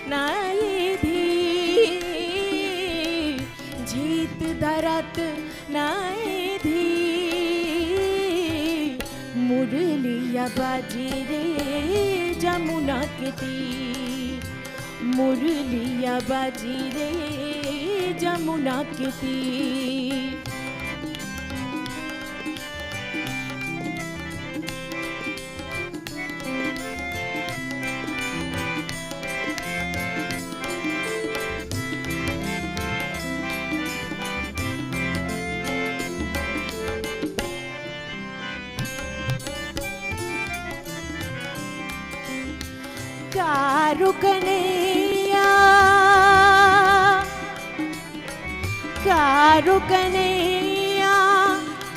नाई धीर, जीत धरत नाई धीर, मुरलिया बाजी रे जमुना के तीर, मुरलिया बाजी रे जमुना के तीर। कारू कन्हैया, कारू कन्हैया,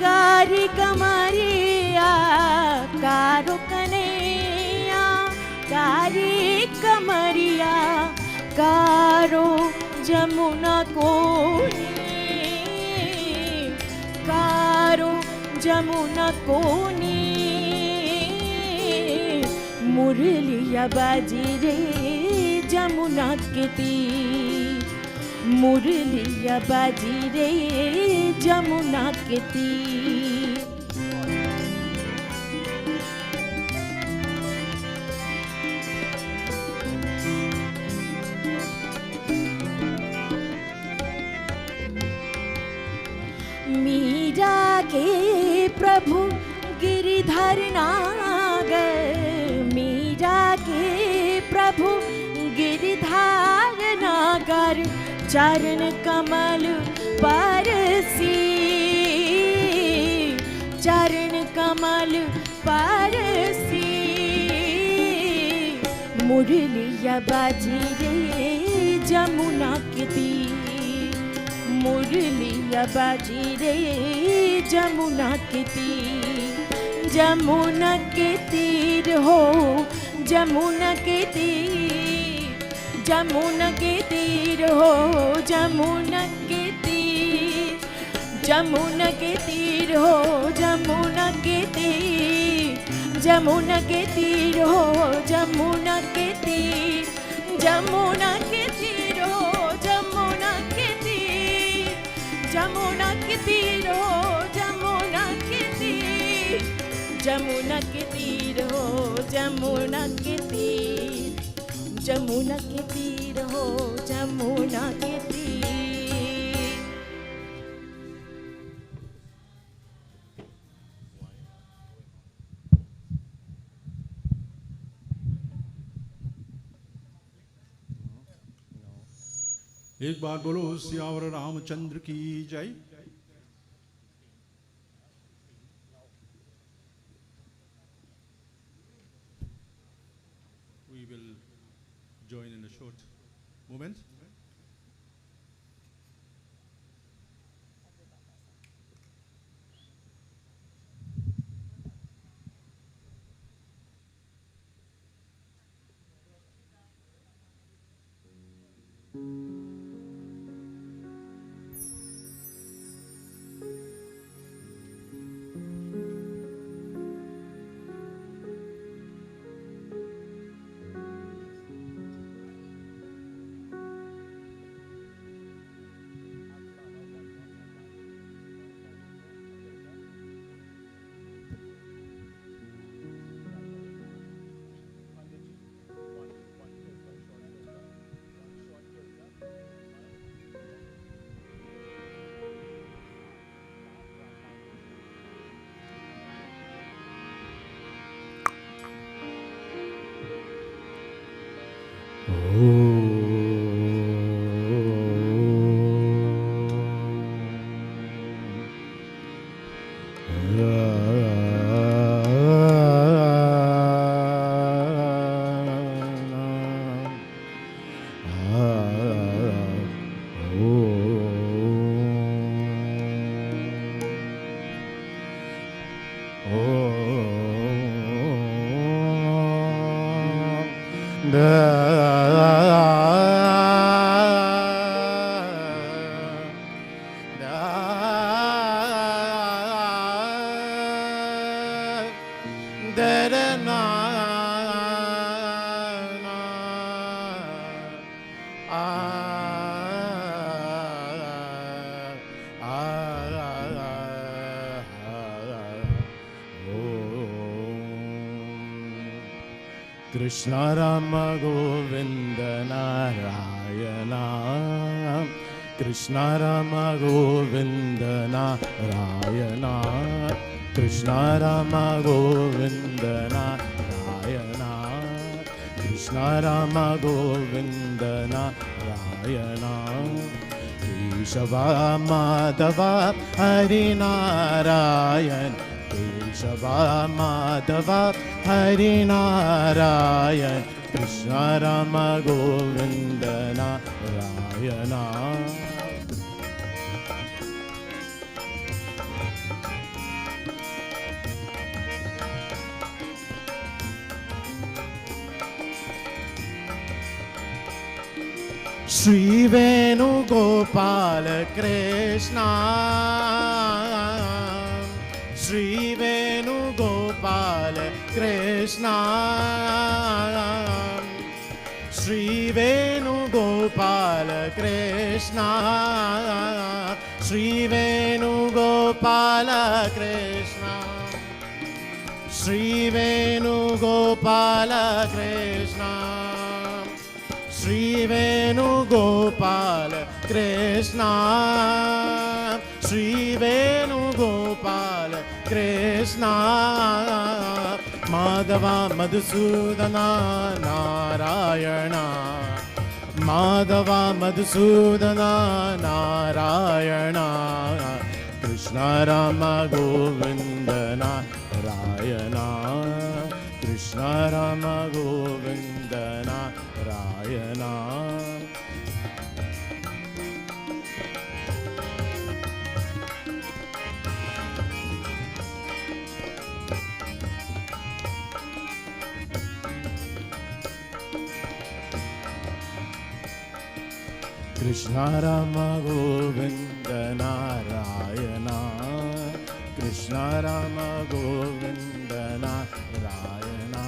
कारी कमरिया, कारू कन्हैया, कारी कमरिया, कारो जमुना कोनी, कारो जमुना कोनी, मुरलिया बाजी रे जमुना के तीर, मुरलिया बाजी रे जमुना के तीर। मीरा के प्रभु गिरिधर नागर, मीरा के प्रभु गिरिधार नागर, चरण कमल परसी, चरण कमल परसी, मुरलिया बाजी रे जमुना के तीर, मुरलिया बाजी रे जमुना के तीर, जमुना के तीर हो, जमुना के तीर, जमुना के तीर हो, जमुना के तीर, जमुना के तीर हो, जमुना के तीर, जमुना के तीर हो, जमुना के तीर, जमुना के तीर हो, जमुना के तीर, जमुना के तीर हो, जमुना के तीर, जमुना के तीर हो, जमुना के तीर, जमुना के तीर हो, जमुना के तीर। एक बार बोलो सियावर रामचंद्र की जय। We will join in a short moment. Krishna Rama Govinda Narayana, Krishna Rama Govinda Narayana, Krishna Rama Govinda Narayana, Krishna Rama Govinda Narayana, Keshava Madhava Hari Narayan, Keshava Madhava Hari Narayan, Krishna Rama Govinda Narayana. Shri Venu Gopal Krishna, Shri Venu Gopal Krishna, Shri Venu Gopal Krishna, Shri Venu Gopal Krishna, Shri Venu Gopal Krishna, Shri Venu Gopal Krishna, Shri Venu Gopal Krishna, Madhava Madhusudana Narayana, Madhava Madhusudana Narayana, Krishna Rama Govinda Narayana, Krishna Rama Govinda Narayana. Krishna Rama Govinda Narayana, Krishna Rama Govinda Narayana,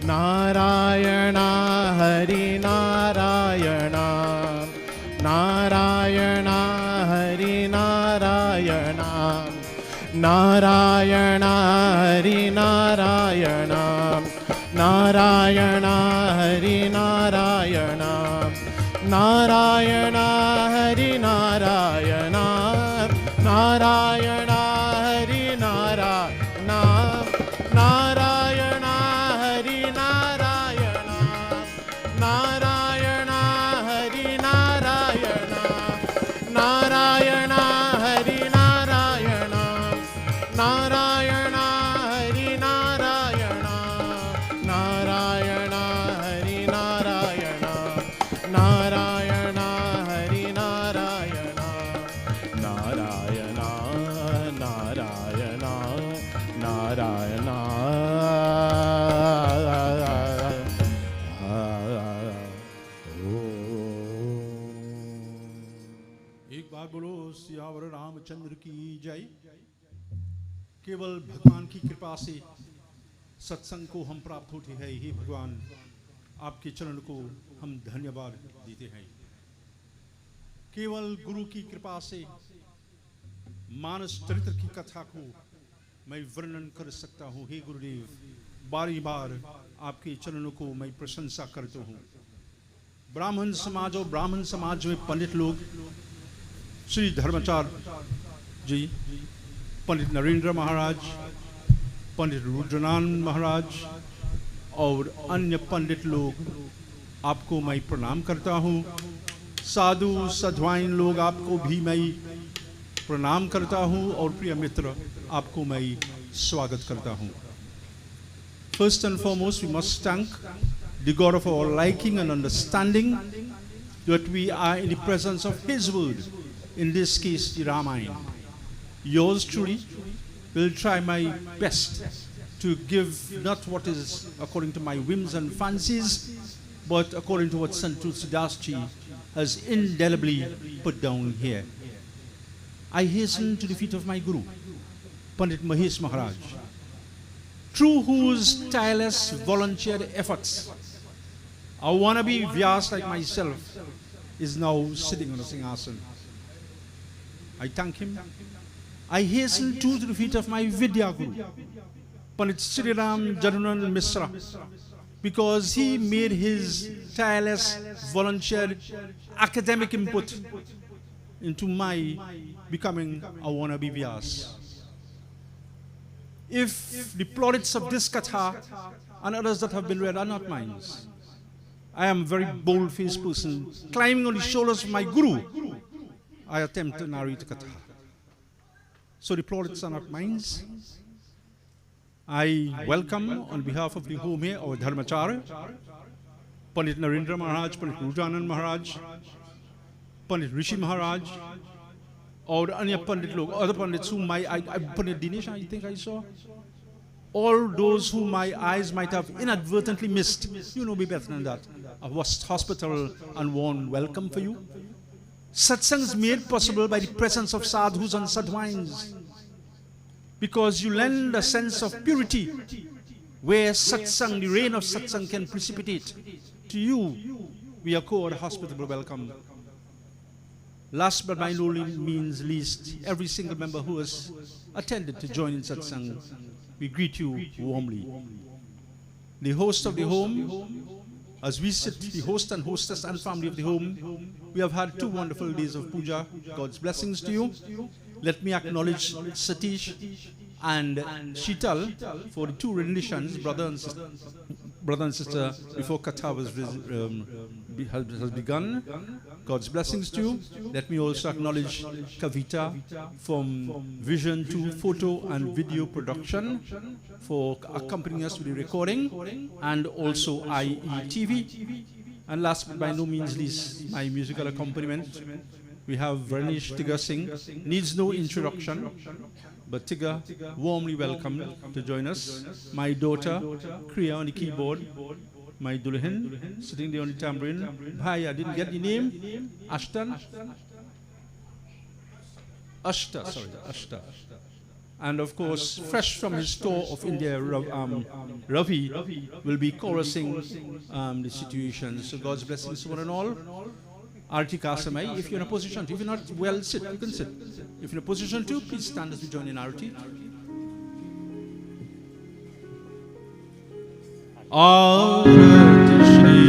Narayana Hari Narayana, Narayana Hari Narayana, Narayana Hari Narayana, Narayana Hari Narayana, Narayana Hari Narayana, Narayana Hari Narayana, Narayana Hari Narayana, Narayana Hari Narayana, Narayana Hari Narayana, Narayana Hari Narayana, Narayana Hari Narayana, Narayana Hari Narayana, Narayana Narayana Narayana. एक बार बोलो सियावर रामचंद्र की जय। केवल भगवान की कृपा से सत्संग को हम प्राप्त होते हैं। हे भगवान, आपके चरण को हम धन्यवाद देते हैं। केवल गुरु की कृपा से मानस चरित्र की कथा को मैं वर्णन कर सकता हूँ। हे गुरुदेव, बारी बार आपके चरणों को मैं प्रशंसा करता हूँ। ब्राह्मण समाज और ब्राह्मण समाज में पंडित लोग श्री धर्माचार्य जी, पंडित नरेंद्र महाराज, पंडित रुद्रनाथ महाराज और अन्य पंडित लोग, आपको मैं प्रणाम करता हूँ। साधु साध्वाइन लोग, आपको भी मैं प्रणाम करता हूँ। और प्रिय मित्र, आपको मैं स्वागत करता हूँ। First and foremost, we must thank the God of our liking and understanding that we are in the presence of His word, in this case the Ramayana. Yours truly will try my best to give not what is according to my whims and fancies, but according to what Sant Tulsidas Ji has indelibly put down here. I hasten to the feet of my Guru, Pandit Mahesh Maharaj, through whose tireless volunteered efforts a wannabe Vyas like myself is now sitting on a Singhasan. I thank him. I hasten too to the feet of my Vidya Guru, Pandit Sri Ram Jadunan Misra, because he made his tireless volunteer academic input into my becoming a wannabe Vyas. If the plaudits of this katha and others that have been read are not mine, I am a very bold-faced person, climbing on the shoulders of my guru, I attempt to narrate the katha. So the plaudits are not mine. I welcome on behalf of the home here our Dharmacharya, Pandit Narendra Maharaj, Pandit Rujanand Maharaj, Pandit Rishi Maharaj, or other Pandits whom Pandit Dinesh, I think I saw. All those whom my eyes might have inadvertently missed, you know me better than that. A hospital and warm welcome for you. Satsang is made possible by the presence of sadhus and sadhwines, because you lend a sense of purity where satsang, the rain of satsang, can precipitate. To you, we accord a hospitable welcome. Last but by no means least, every single member who has attended to join in satsang, we greet you warmly. The host of the home, as we sit, the host and hostess and family of the home, we have had 2 wonderful days of puja. God's blessings to you. Let me acknowledge Satish and Sheetal for the 2 renditions, brother and sister, before Katha has begun. God's blessings to you. Let me also acknowledge Kavita from Vision to Photo and Video Production for accompanying us with the recording, and also IETV. And last but by no means least, my musical accompaniment. We have Varnish Tigger Singh, needs no introduction, but Tigger, warmly welcome to join us. My daughter, Kriya on the keyboard, my Dulhin, sitting there on the tambourine. Hi, I didn't get the name. Ashta. Ashta. And of course, fresh from his tour of India, Ravi will be chorusing the situation. So God's blessings to one and all. Arti Kasamai, if you're in a position to. If you're not, well, sit. You can sit. If you're in a position to, please stand as we join in Arti. Arati Shri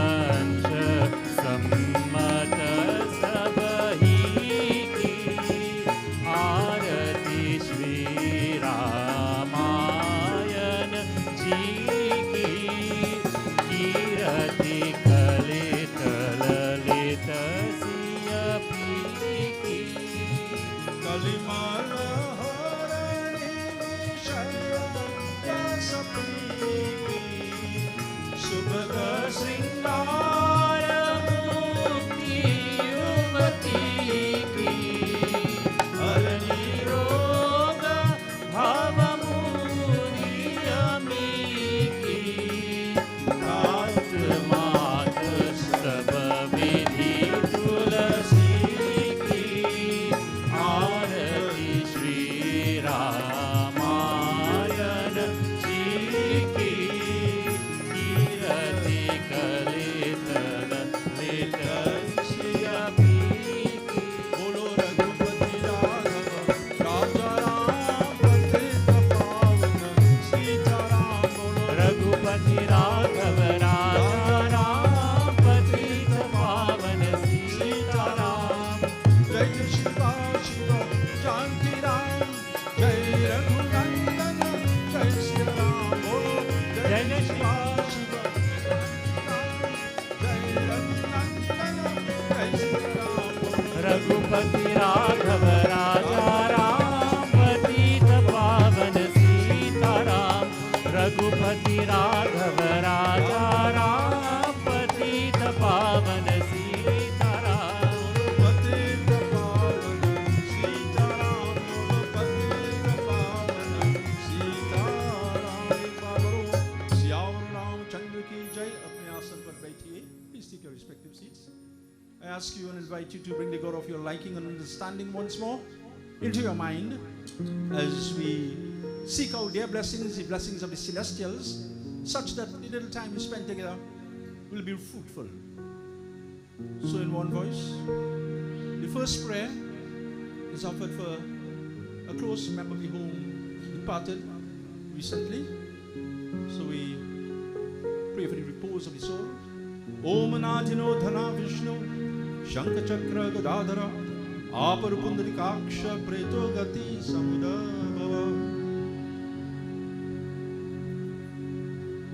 Saransh sammata Raghupati Raghav राजा राम पतित पावन सीताराम। रघुपति राघव राजा राम पतित पावन सीताराम। पतित पावन सीताराम, पतित पावन सीताराम। एक बार बोलो सियावर रामचंद्र की जय। अपने आसन पर बैठिए। Please take your respective seats. I ask you and invite you to bring the God of your liking and understanding once more into your mind as we seek out their blessings, the blessings of the celestials, such that the little time we spend together will be fruitful. So in one voice, the first prayer is offered for a close member of whom departed recently. So we pray for the repose of the soul. Om Anadino Dhana Vishnu Shankha Chakra Gadadhara Apar Pundarikaksha Preto Gati Samudabhava.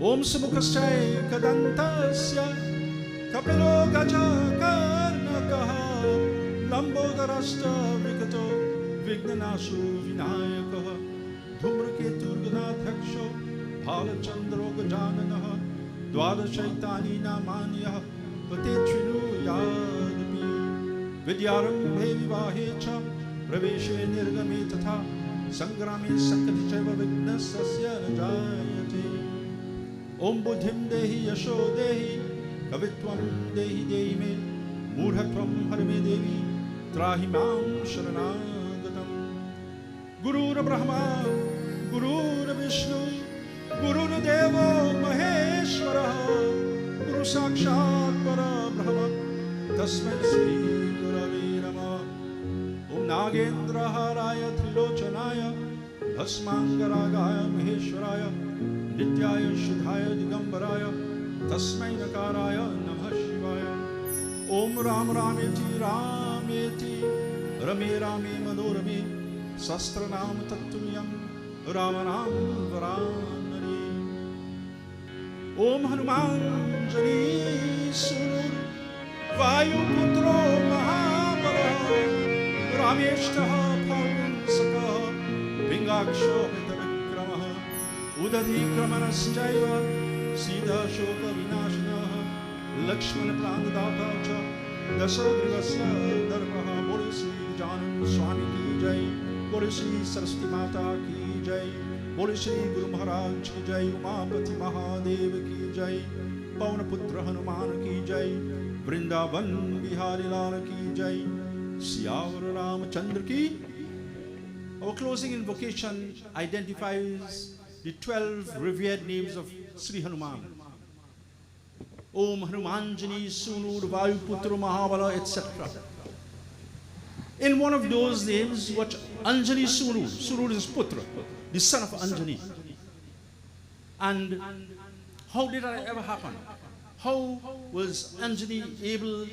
Om Samukhasya Kadantasya Kapilo Gaja Karnakaha Lambodarashta Vikato Vignanashu Vinayakaha Dhumraketur Ganadhaksho Bhalachandro Gajananaha Dwadashaitani Namanyah Patetrinu Yadapi Vidyarambhe Vivahecha Praveshe Nirgame Tatha Sangrame Sankati Chaiva Vignasasya Najayate. Om Buddhim Dehi Yasho Dehi Kavitvam Dehi Dehi Me Murhatvam Harme Devi Trahimam Sharanagatam. Guru Brahma Guru Vishnu Guru Devo Maheshwara Guru Sakshat Para Brahma Tasmai Sri Gurave Namah. Om Nagendra Haraya Trilochanaya Bhasmangaragaya Maheshwaraya Nityaya Shudhaya Digambaraya Tasmai Nakaraya Namah Shivaya. Om Ram Rameti Rameti Rame Rame Madhurame Sastranam Tattunyam Ramanam Varanari. Om Hanuman Jani Surur Vayu Putro Mahabala Rameshtaha Phalgun Saka Pingaksho Vikramaha Udadhi Kramanaschaiva Sida Shoka Vinashinaha Lakshmana Pranadata Cha Dasodrivasya Dharmaha. Bole Sri Dayanand Swami ki jai. Bole Sri Saraswati Mata ki jai. Bole Sri Guru Maharaj ki jai. Umapati Mahadev ki jai. Pavanputra Hanuman ki jai. Vrindavan Bihari Lal ki jai. Siyavar Ramachandra ki. Our closing invocation identifies the 12 revered names of Sri Hanuman. Om Hanumanjani Sunur Vayuputra Mahabala, etc. In one of those names, what Anjani Sunur, Sunur is Putra, the son of Anjani. And how did that ever happen? How was Anjani able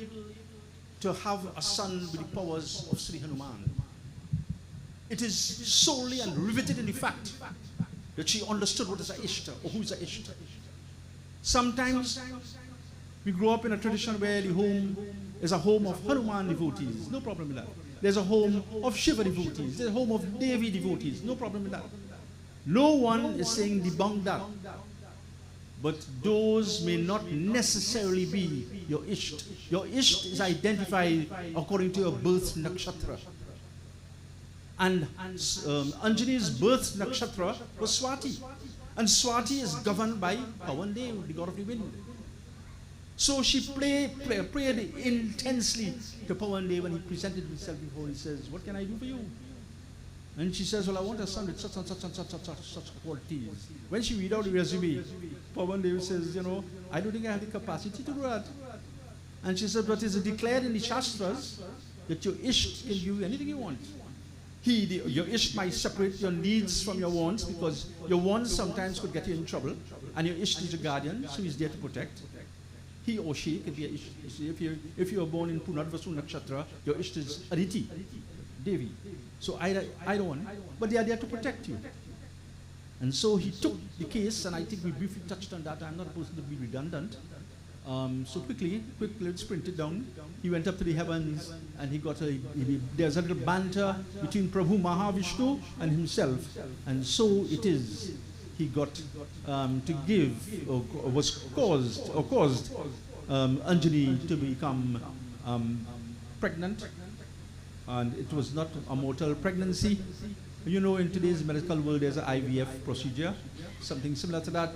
to have a son with the powers of Sri Hanuman? It is solely and riveted in the fact that she understood what is a Ishta, or who is a Ishta. Sometimes we grow up in a tradition where the home is a home of Hanuman devotees. No problem with that. there's a home of Shiva devotees, there's a home of Devi devotees, no problem with that. No one is saying debunk that. But those may not necessarily be your Isht. Your Isht is identified according to your birth nakshatra. And Anjani's birth nakshatra was Swati. And Swati is governed by Pawan Dev, the god of the wind. So she prayed intensely to Pawan Dev, and he presented himself before. He says, "What can I do for you?" And she says, "Well, I want a son with such and such and such qualities." When she read out the resume, Pawan Dev says, "You know, I don't think I have the capacity to do that." And she said, "But is it declared in the Shastras that your Isht can give you anything you want? Your Isht might separate your needs from your wants, because your wants sometimes could get you in trouble, and your Isht is a guardian, so he's there to protect. He or she could be a Isht. If you are born in Punarvasu Nakshatra, your Isht is Aditi, Devi. So I don't want, but they are there to protect you." And so he took the case, and I think we briefly touched on that. I'm not supposed to be redundant. So quickly, let's print it down. He went up to the heavens, and there's a little banter between Prabhu Mahavishnu and himself. And so it is, he got to give, or was caused Anjani to become pregnant. And it was not a mortal pregnancy. You know, in today's medical world, there's an IVF procedure, something similar to that,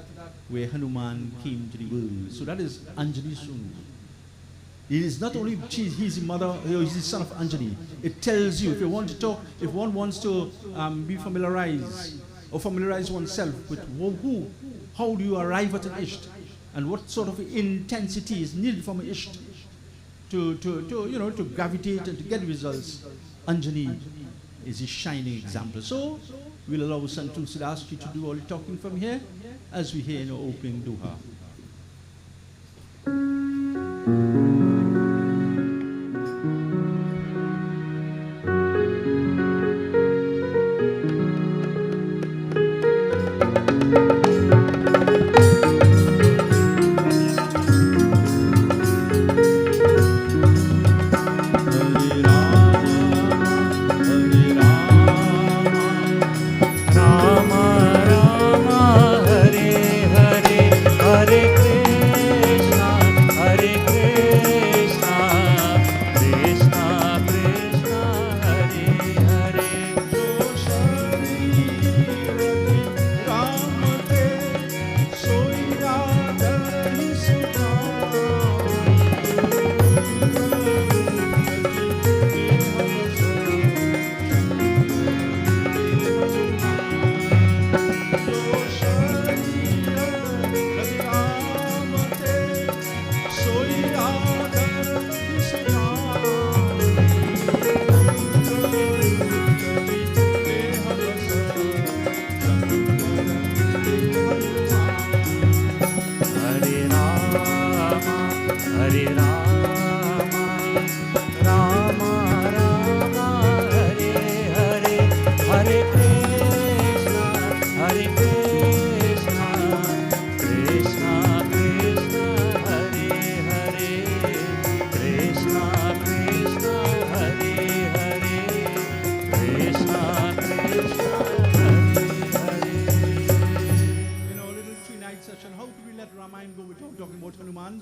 where Hanuman came to the world. So that is Anjani Sunu. It is not only he's the mother, he's the son of Anjani. It tells you, if you want to talk, if one wants to be familiarized or familiarize oneself with who, how do you arrive at an Isht, and what sort of intensity is needed from an Isht to gravitate and to get results. Anjani is a shining example. So we'll allow Santu Siddhaski to do all the talking from here as we hear in our opening Duha.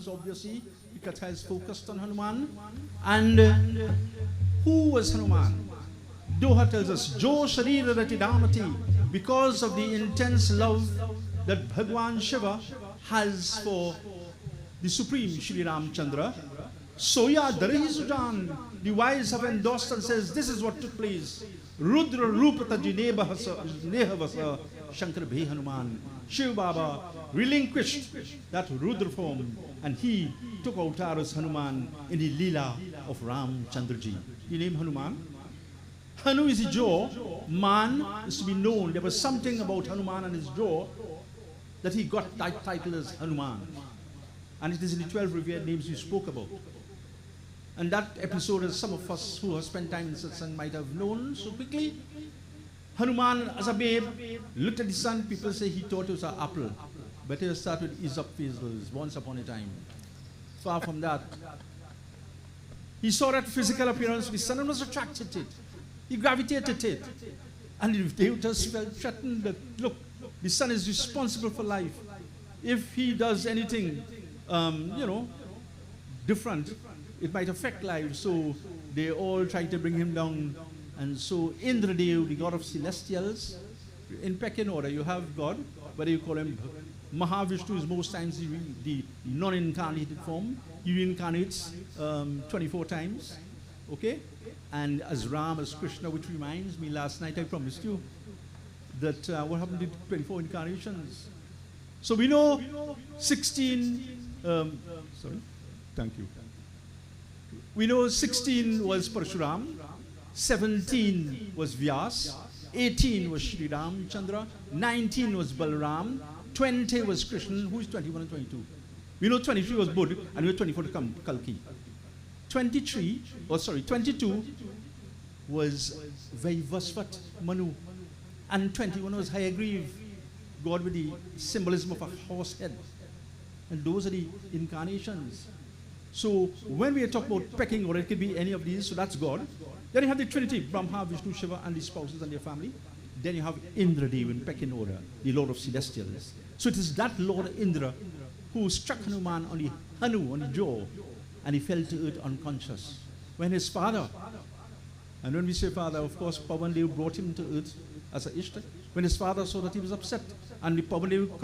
Obviously, the Katha is focused on Hanuman. And who was Hanuman? Doha tells us, Jo Sharira Rati Damati, because of the intense love that Bhagwan Shiva has for the Supreme Shri Ramchandra. Soya Darahi Sujan, the wise have endorsed and says, this is what took place. Rudra Rupata Jinehavasa Shankar Bhe Hanuman. Shiv Baba relinquished that Rudra form, and he took avatar as Hanuman in the Leela of Ramchandraji. The name Hanuman. Hanu is his jaw. Man is to be known. There was something about Hanuman and his jaw that he got that title as Hanuman. And it is in the 12 revered names we spoke about. And that episode, as some of us who have spent time in satsang might have known so quickly, Hanuman, as a babe, looked at the sun. People say he thought it was an apple. Better start with Aesop fables, once upon a time. Far from that. He saw that physical appearance of the sun and was attracted to it. He gravitated to it. And the Devatas felt threatened that, look, the sun is responsible for life. If he does anything, different, it might affect life. So they all tried to bring him down. And so Indradev, the god of celestials, in pecking order, you have God, whether you call him Mahavishnu is most times the non-incarnated form. He reincarnates 24 times, okay? And as Ram, as Krishna, which reminds me, last night I promised you that what happened to 24 incarnations. So we know 16, thank you. We know 16 was Parshuram, 17 was Vyas, 18 was Sri Ramchandra, 19 was Balaram, 20 was Krishna, who is 21 and 22. We know 23 was Buddha, and we know 24 to come, Kalki. 22 was Vaivasvat Manu, and 21 was Hayagriv, God with the symbolism of a horse head. And those are the incarnations. So when we talk about pecking order, it could be any of these, so that's God. Then you have the Trinity, Brahma, Vishnu, Shiva, and the spouses and their family. Then you have Indradev in pecking order, the Lord of Celestials. So it is that Lord Indra who struck Hanuman on the jaw, and he fell to earth unconscious. When his father, and when we say father, of course, Pavandev brought him to earth as an Ishta. When his father saw that, he was upset. And the Pavandev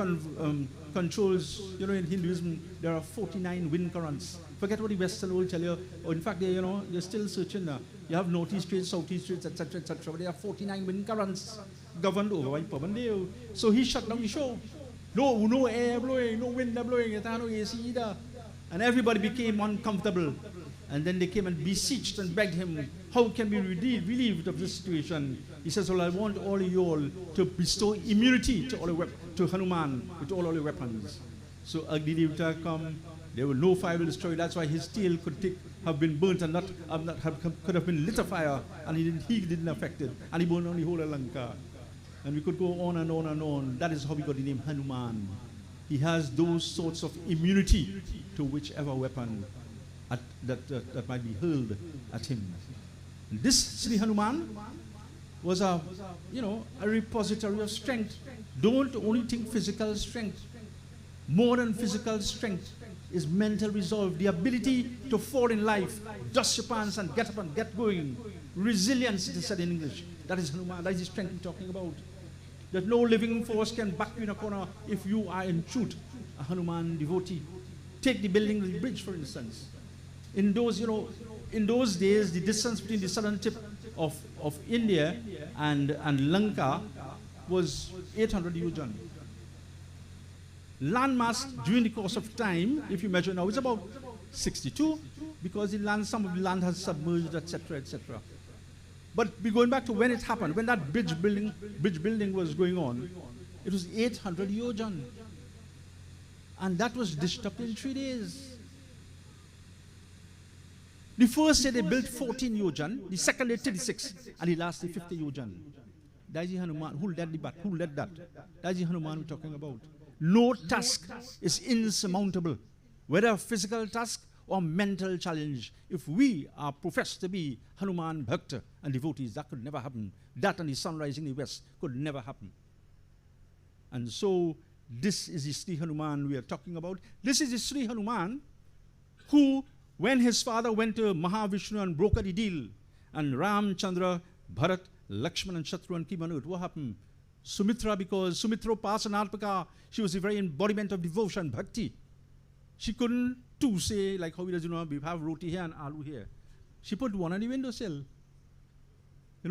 controls, in Hinduism, there are 49 wind currents. Forget what the Western will tell you. Or in fact, you're still searching now. You have northeast trades, southeast trades, etc., etc. But there are 49 wind currents governed over by Pavandev. So he shut down the show. No air blowing, no wind blowing, no AC either. And everybody became uncomfortable. And then they came and beseeched and begged him, how can we be relieved of this situation? He says, well, I want all of you all to bestow immunity to Hanuman with all your weapons. So Agni Devata come, there were no fire will destroy. That's why his tail could have been burnt and could have been lit afire, and he didn't affect it. And he burned on the whole of Lanka. And we could go on and on and on. That is how we got the name Hanuman. He has those sorts of immunity to whichever weapon that might be hurled at him. And this Sri Hanuman was a repository of strength. Don't only think physical strength. More than physical strength is mental resolve, the ability to fall in life, dust your pants and get up and get going. Resilience, it is said in English. That is Hanuman, that is the strength we're talking about. That no living force can back you in a corner if you are in truth a Hanuman devotee. Take the building of the bridge, for instance. In those days, the distance between the southern tip of India and Lanka was 800 yojan. Landmass during the course of time, if you measure now, it's about 62, because some of the land has submerged, etc., etc. But we're going back to when it happened, when that bridge building was going on, it was 800 yojan. And that was dished up in 3 days. The first day they built 14 yojan, the second day 36, and the last day 50 yojan. That is the Hanuman. Who led the battle? Who led that? That is the Hanuman we're talking about. No task is insurmountable, whether a physical task or mental challenge. If we are professed to be Hanuman Bhakta and devotees, that could never happen. That and the sunrise in the west could never happen. And so this is the Sri Hanuman we are talking about. This is the Sri Hanuman who, when his father went to Mahavishnu and brokered the deal, and Ramchandra, Bharat, Lakshman and Shatrughna came on earth, what happened? Sumitra, because Sumitra Pasanarpaka, she was the very embodiment of devotion, bhakti. She couldn't say, like how we have roti here and aloo here. She put one on the windowsill.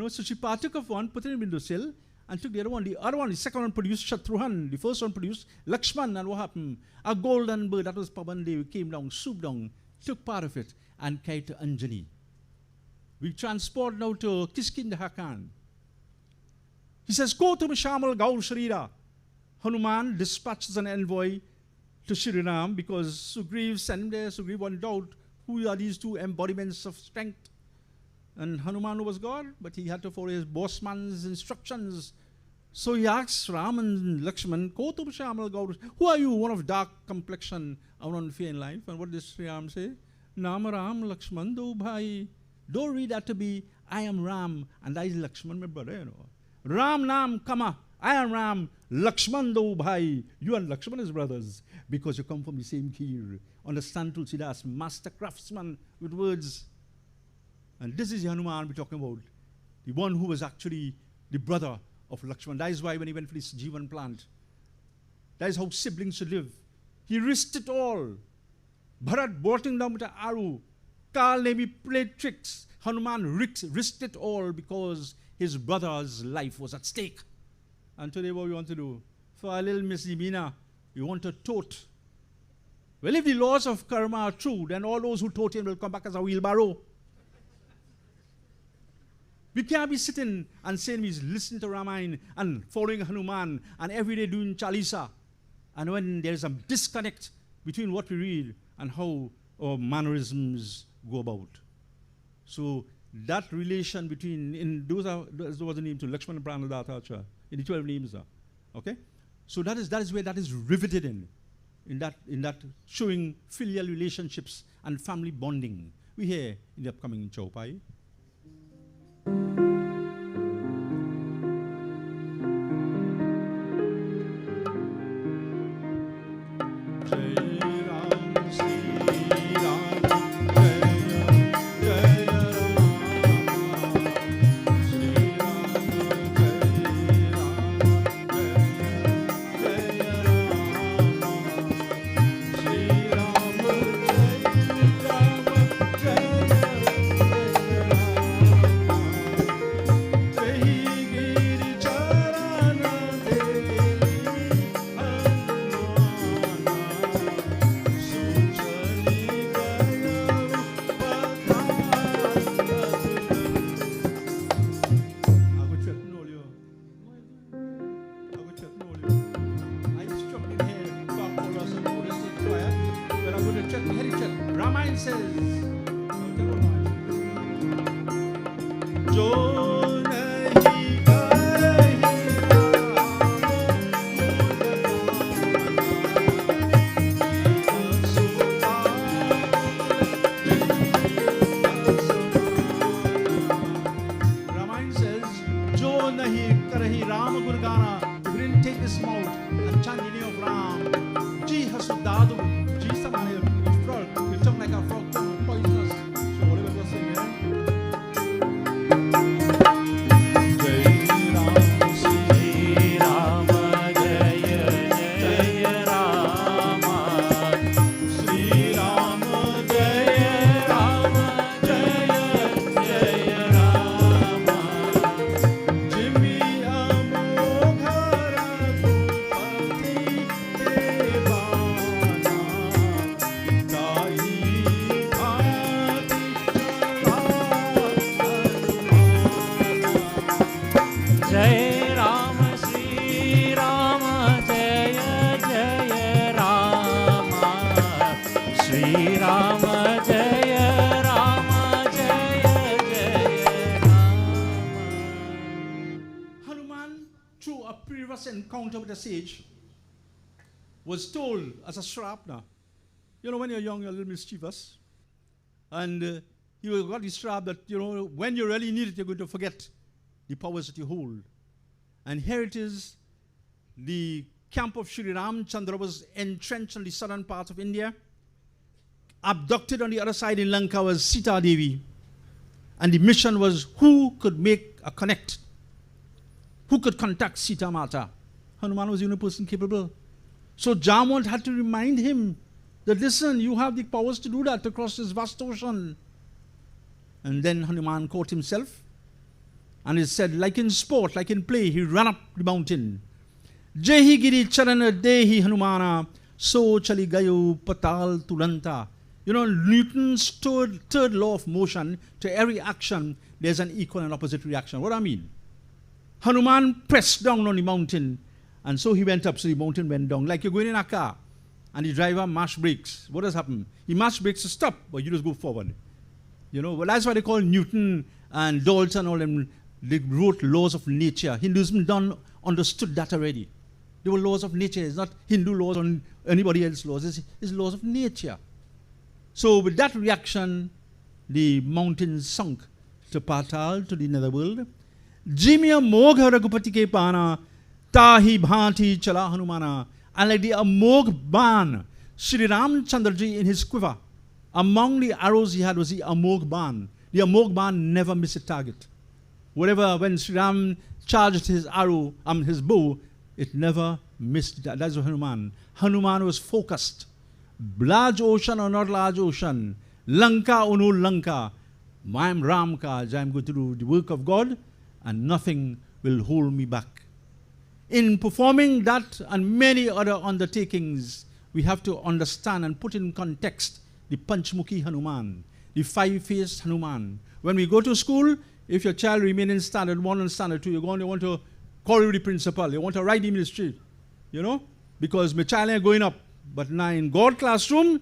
So she partook of one, put it in the windowsill, and took the other one. The second one produced Shatrughna. The first one produced Lakshman. And what happened? A golden bird, that was Pavandev, came down, swooped down, took part of it, and carried to Anjani. We transport now to Kiskindhakan. He says, go to Mishamal Gaur Sharira. Hanuman dispatches an envoy to Shri Ram because Sugriv sent him there. Sugriv wanted out who are these two embodiments of strength. And Hanuman was God, but he had to follow his bossman's instructions. So he asks Ram and Lakshman, go to Mishamal Gaur. Who are you? One of dark complexion, I want fair in life. And what does Sri Ram say? Nam Ram Lakshman do bhai. Don't read that to be, I am Ram, and that is Lakshman, my brother, you know. Ram Nam, comma, I am Ram, Lakshman do bhai. You and Lakshman is brothers, because you come from the same kir. Understand Tulsidas, master craftsman with words. And this is Hanuman we're talking about. The one who was actually the brother of Lakshman. That is why when he went for this Jivan plant, that is how siblings should live. He risked it all. Bharat brought him down with an arrow. Kal Nemi played tricks. Hanuman risked it all because his brother's life was at stake. And today what we want to do? For our little Miss Yamina, we want to tote. Well, if the laws of karma are true, then all those who tote him will come back as a wheelbarrow. We can't be sitting and saying we listen to Ramayana and following Hanuman and every day doing Chalisa. And when there is a disconnect between what we read and how our mannerisms go about. So that relation between, those are the names to Lakshmana Pranadatta, in the 12 names. Okay? So that is where that is riveted in that showing filial relationships and family bonding. We hear in the upcoming Chaupai. Encounter with the sage was told as a shrapner. You know, when you're young, you're a little mischievous. And he got this strap that, you know, when you really need it, you're going to forget the powers that you hold. And here it is, the camp of Sri Ramchandra was entrenched on the southern part of India. Abducted on the other side in Lanka was Sita Devi. And the mission was who could make a connect? Who could contact Sita Mata? Hanuman was the only person capable. So Jamwant had to remind him that, listen, you have the powers to do that, to cross this vast ocean. And then Hanuman caught himself. And it said, like in sport, like in play, he ran up the mountain. Jehi giri charana dehi Hanumana, so chali gayo patal tulanta. You know, Newton's third law of motion, to every action, there's an equal and opposite reaction. What do I mean? Hanuman pressed down on the mountain, and so he went up, so the mountain went down. Like you're going in a car, and the driver mash brakes. What does happen? He mash brakes to stop, but you just go forward. You know, well, that's why they call Newton and Dalton and all them, they wrote laws of nature. Hinduism understood that already. They were laws of nature. It's not Hindu laws or anybody else's laws. It's laws of nature. So with that reaction, the mountain sunk to Patal, to the netherworld. Jimya Mogha Raghupati ke pana, tahi bhanti chala Hanumana. And like the Amog Ban, Sri Ramchandraji in his quiver, among the arrows he had was the Amog Ban. The Amog Ban never missed a target. Whatever, when Sri Ram charged his arrow, his bow, it never missed. That's Hanuman. Hanuman was focused. Large ocean or not large ocean, Lanka or no Lanka, I am Ram Kaj, I am going to do the work of God and nothing will hold me back. In performing that and many other undertakings, we have to understand and put in context the Panchmukhi Hanuman, the five-faced Hanuman. When we go to school, if your child remains in standard 1 and standard 2, you want to call the principal, you want to write him in the street, because my child ain't going up. But now in God classroom,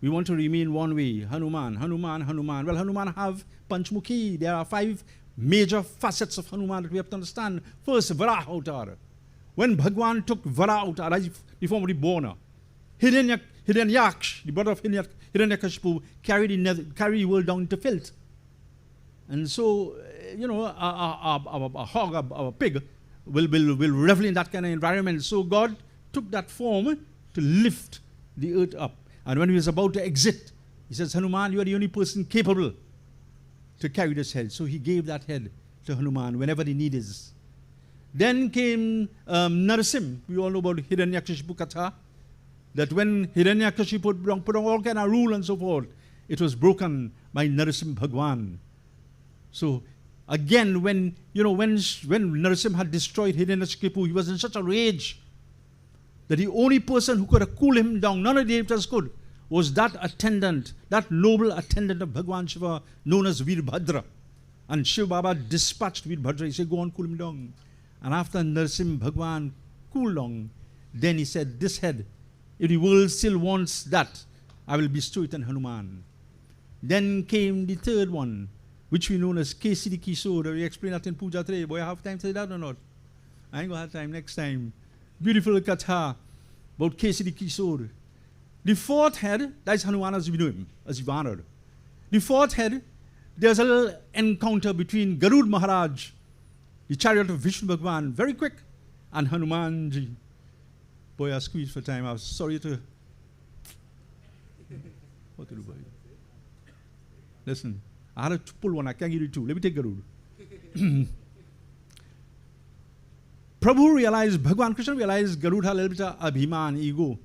we want to remain one way. Hanuman, Hanuman, Hanuman. Well, Hanuman have Panchmukhi. There are 5 major facets of Hanuman that we have to understand. First, Varaha Avatar. When Bhagwan took Varaha Avatar, the form of the born, Hiranyaksh, the brother of Hiranyakashipu, carried the world down to filth. And so, a hog, a pig, will revel in that kind of environment. So God took that form to lift the earth up. And when he was about to exit, he says, Hanuman, you are the only person capable to carry this head. So he gave that head to Hanuman whenever the need is. Then came Narasim. We all know about Hiranyakashipu Katha, that when Hiranyakashipu put on all kind of rule and so forth, it was broken by Narasim Bhagwan. So again, when Narasim had destroyed Hiranyakashipu, he was in such a rage that the only person who could have cooled him down, none of the devatas could, was that attendant, that noble attendant of Bhagwan Shiva known as Veerbhadra. And Shiv Baba dispatched Veerbhadra. He said, go on, cool him down. And after Narasim Bhagwan cooled down, then he said, this head, if the world still wants that, I will bestow it on Hanuman. Then came the third one, which we know as Kesiri Kishore. We explain that in Puja today. Boy, I have time to say that or not? I ain't going to have time next time. Beautiful katha about Kesiri Kishore. The fourth head, that's Hanuman as we know him, as we honored. The fourth head, there's a little encounter between Garud Maharaj, the chariot of Vishnu Bhagwan, very quick, and Hanumanji. Boy, I squeezed for time. I was sorry to. What to do, boy? Listen, I had to pull one. I can't give you 2. Let me take Garud. Prabhu realized, Bhagwan Krishna realized Garud had a little bit of abhiman, ego.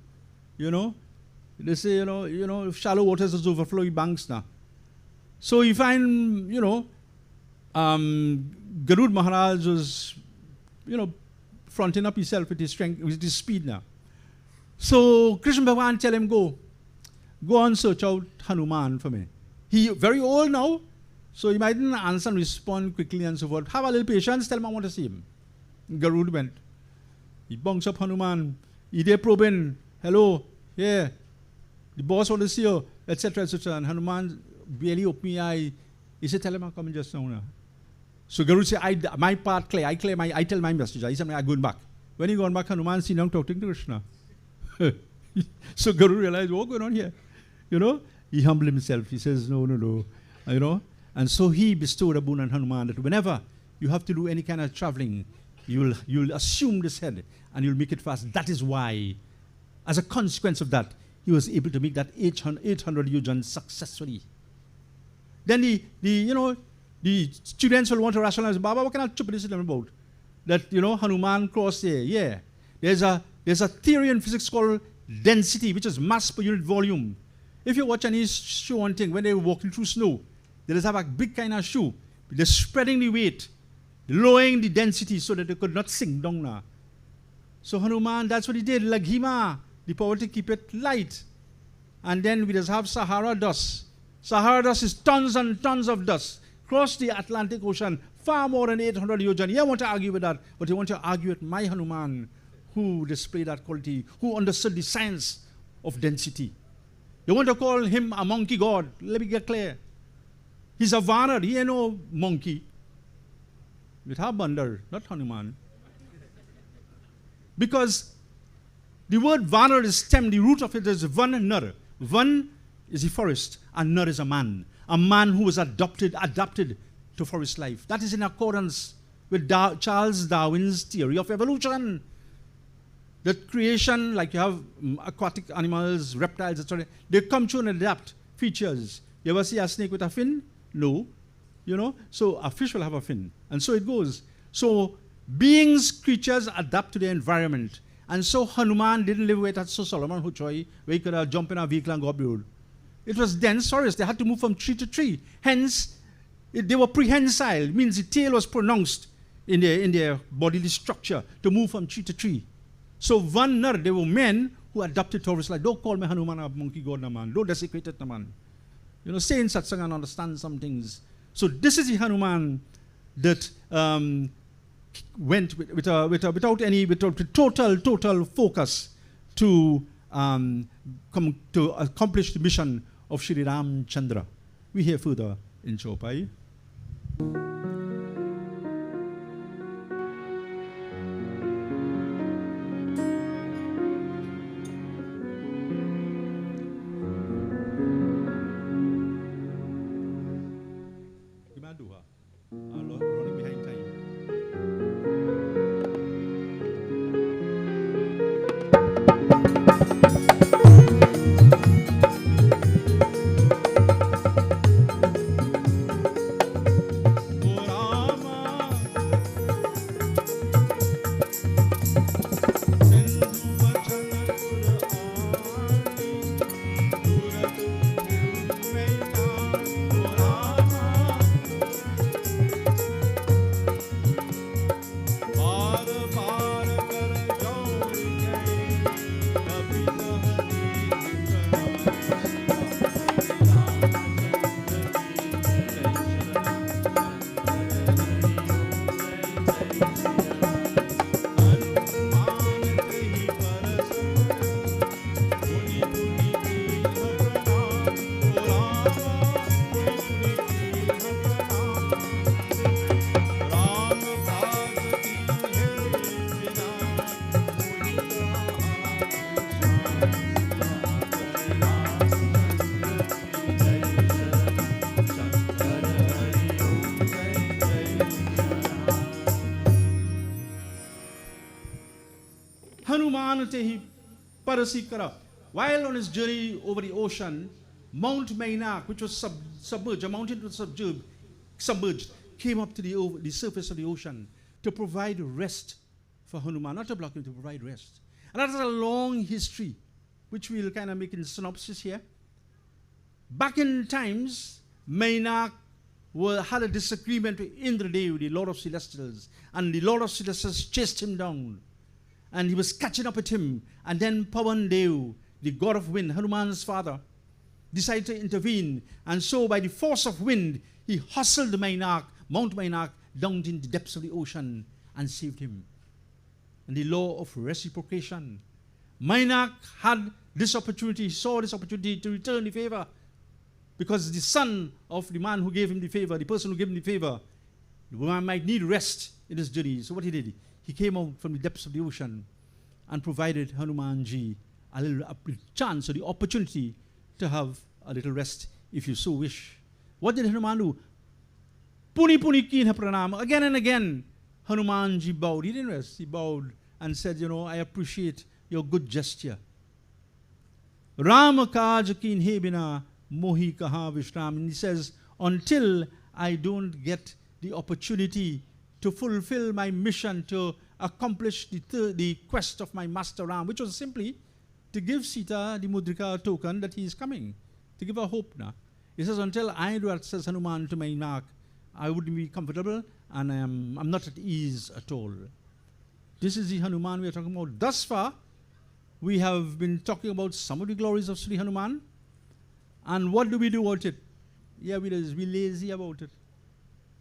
They say, shallow waters is overflowing banks now. So you find, Garud Maharaj was, fronting up himself with his strength, with his speed now. So Krishna Bhagwan tell him, go and search out Hanuman for me. He very old now, so he mightn't answer and respond quickly and so forth. Have a little patience, tell him I want to see him. Garud went. He bunks up Hanuman. He there probing, hello, yeah, the boss want to see you, etc., etc. And Hanuman barely opened his eye. He said, tell him I'm coming just now. So Garud said, my part clear. I tell my message. He said, I'm going back. When he gone back, Hanuman seen him talking to Krishna. So Garud realized, what's going on here? He humbled himself. He says, no. And so he bestowed a boon on Hanuman that whenever you have to do any kind of traveling, you'll assume this head and you'll make it fast. That is why, as a consequence of that, he was able to make that 800 yojans successfully. Then the students will want to rationalize, Baba, what kind of stupidity is about? That, Hanuman crossed there. Yeah. There's a theory in physics called density, which is mass per unit volume. If you watch any show on thing, when they're walking through snow, they just have a big kind of shoe. They're spreading the weight, lowering the density so that they could not sink down now. So Hanuman, that's what he did. Laghima, the power to keep it light. And then we just have Sahara dust. Sahara dust is tons and tons of dust. Cross the Atlantic Ocean, far more than 800 yojan. You want to argue with that, but you want to argue with my Hanuman, who displayed that quality, who understood the science of density. You want to call him a monkey god. Let me get clear. He's a Vanar. He ain't no monkey. With our bandar, not Hanuman. Because the word Vanar is stem, the root of it is Van Nar. Van is the forest and Nar is a man who was adapted to forest life. That is in accordance with Charles Darwin's theory of evolution. That creation, like you have aquatic animals, reptiles, etc., they come to and adapt features. You ever see a snake with a fin? No. You know, so a fish will have a fin. And so it goes. So beings, creatures adapt to their environment. And so Hanuman didn't live with that so Solomon Huchoy, where he could jump in a vehicle and go up the road. It was dense forest. They had to move from tree to tree. Hence, they were prehensile. It means the tail was pronounced in their bodily structure to move from tree to tree. So Van Nar, they were men who adopted forest life. Don't call me Hanuman a monkey god, no man. Don't desecrate it, no man. You know, say in satsang and understand some things. So this is the Hanuman that went with total focus to accomplish the mission of Shri Ram Chandra. We hear further in Chopai. Running behind time. While on his journey over the ocean, Mount Mainak, which was submerged, a mountain was submerged, came up to the surface of the ocean to provide rest for Hanuman, not to block him, to provide rest. And that is a long history, which we'll kind of make in synopsis here. Back in times, Mainak had a disagreement with Indradev, the Lord of Celestials, and the Lord of Celestials chased him down. And he was catching up with him. And then Pawan Dev, the god of wind, Hanuman's father, decided to intervene. And so by the force of wind, he hustled Mount Mainak, down in the depths of the ocean and saved him. And the law of reciprocation. Mainak had this opportunity, saw this opportunity to return the favor. Because the son of the man who gave him the favor, the person who gave him the favor, the man might need rest in his journey. So what he did, he came out from the depths of the ocean and provided Hanumanji a little chance or the opportunity to have a little rest if you so wish. What did Hanuman do? Puni puni kin pranam. Again and again, Hanumanji bowed. He didn't rest. He bowed and said, you know, I appreciate your good gesture. Rama kaj kin hebina mohi kaha vishram. And he says, until I don't get the opportunity to fulfill my mission, to accomplish the quest of my master Ram, which was simply to give Sita the mudrika token that he is coming, to give her hope. Now, he says, until I do that, says Hanuman to Mainak, I wouldn't be comfortable, and I'm not at ease at all. This is the Hanuman we are talking about. Thus far, we have been talking about some of the glories of Sri Hanuman, and what do we do about it? Yeah, we're lazy about it.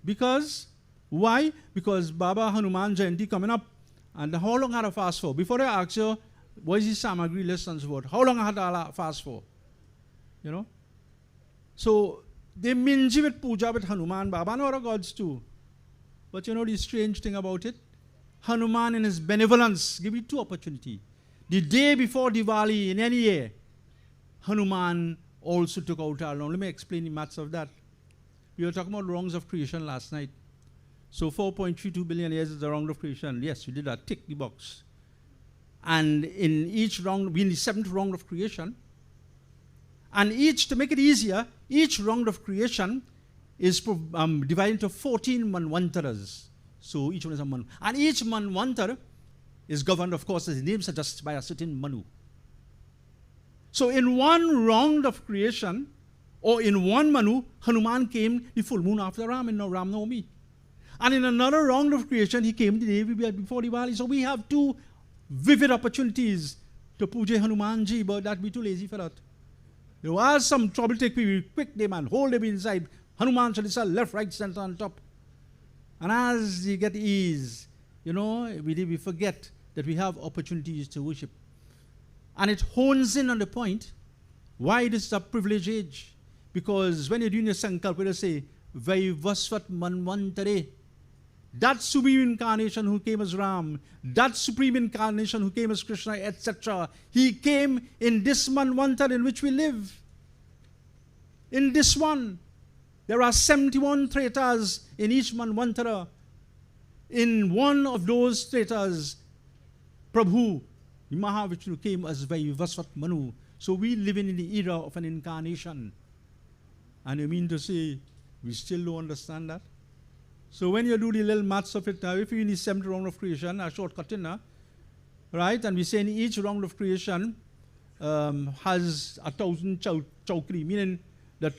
Because why? Because Baba Hanuman Jayanti coming up. And how long had I fast for? Before I ask you, what is the Samagri list and so forth? How long had I fast for? You know? So, they minji with puja with Hanuman, Baba and other gods too. But you know the strange thing about it? Hanuman in his benevolence give you two opportunities. The day before Diwali in any year, Hanuman also took out our wrong. Let me explain the maths of that. We were talking about wrongs of creation last night. So 4.32 billion years is the wrong of creation. Yes, you did that. Tick the box. And in each round, we're in the 7th round of creation. And each, to make it easier, each round of creation is divided into 14 manvantaras. So each one is a manu. And each manvantara is governed, of course, as the name suggests, by a certain manu. So in one round of creation, or in one manu, Hanuman came the full moon after Ram in Ram Navami. And in another round of creation, he came the day before Diwali. So we have two vivid opportunities to puja Hanumanji, but that be too lazy for that. There was some trouble, take people quick name and hold them inside. Hanuman Chalisa, left, right, center, on top. And as you get ease, we forget that we have opportunities to worship. And it hones in on the point why this is a privileged age. Because when you're doing your sankalpa, they say, Vaivasvat Manvantare. That supreme incarnation who came as Ram, that supreme incarnation who came as Krishna, etc. He came in this Manvantara in which we live. In this one. There are 71 tretas in each Manvantara. In one of those tretas, Prabhu, the Mahavishnu, came as Vaivasvat Manu. So we live in the era of an incarnation. And you mean to say, we still don't understand that? So when you do the little maths of it now, if you're in the 7th round of creation, a shortcut in now, right? And we say in each round of creation has 1,000 chowkri, meaning that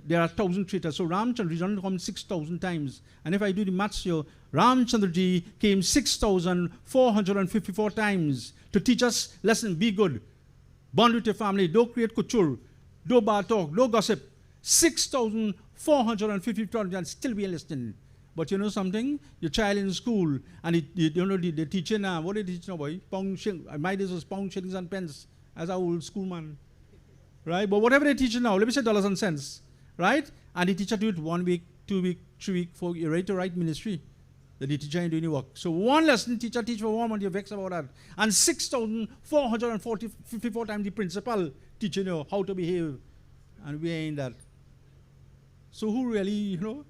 there are 1,000 tretas. So Ramchandra comes 6,000 times. And if I do the maths here, Ramchandraji came 6,454 times to teach us lesson, be good, bond with your family, don't create kuchur, don't bad talk, don't gossip. 6,454 and still be listening. But you know something? Your child in school, and the teacher now, what did they teach now, boy? My days was pound, shillings, and pence, as our old schoolman. Right? But whatever they teach now, let me say dollars and cents. Right? And the teacher do it 1 week, 2 week, 3 week, 4 you're ready to write ministry. The teacher ain't doing any work. So one lesson, teacher teach for 1 month, you're vexed about that. And 6,454 times the principal teaching you how to behave. And we ain't that. So who really, who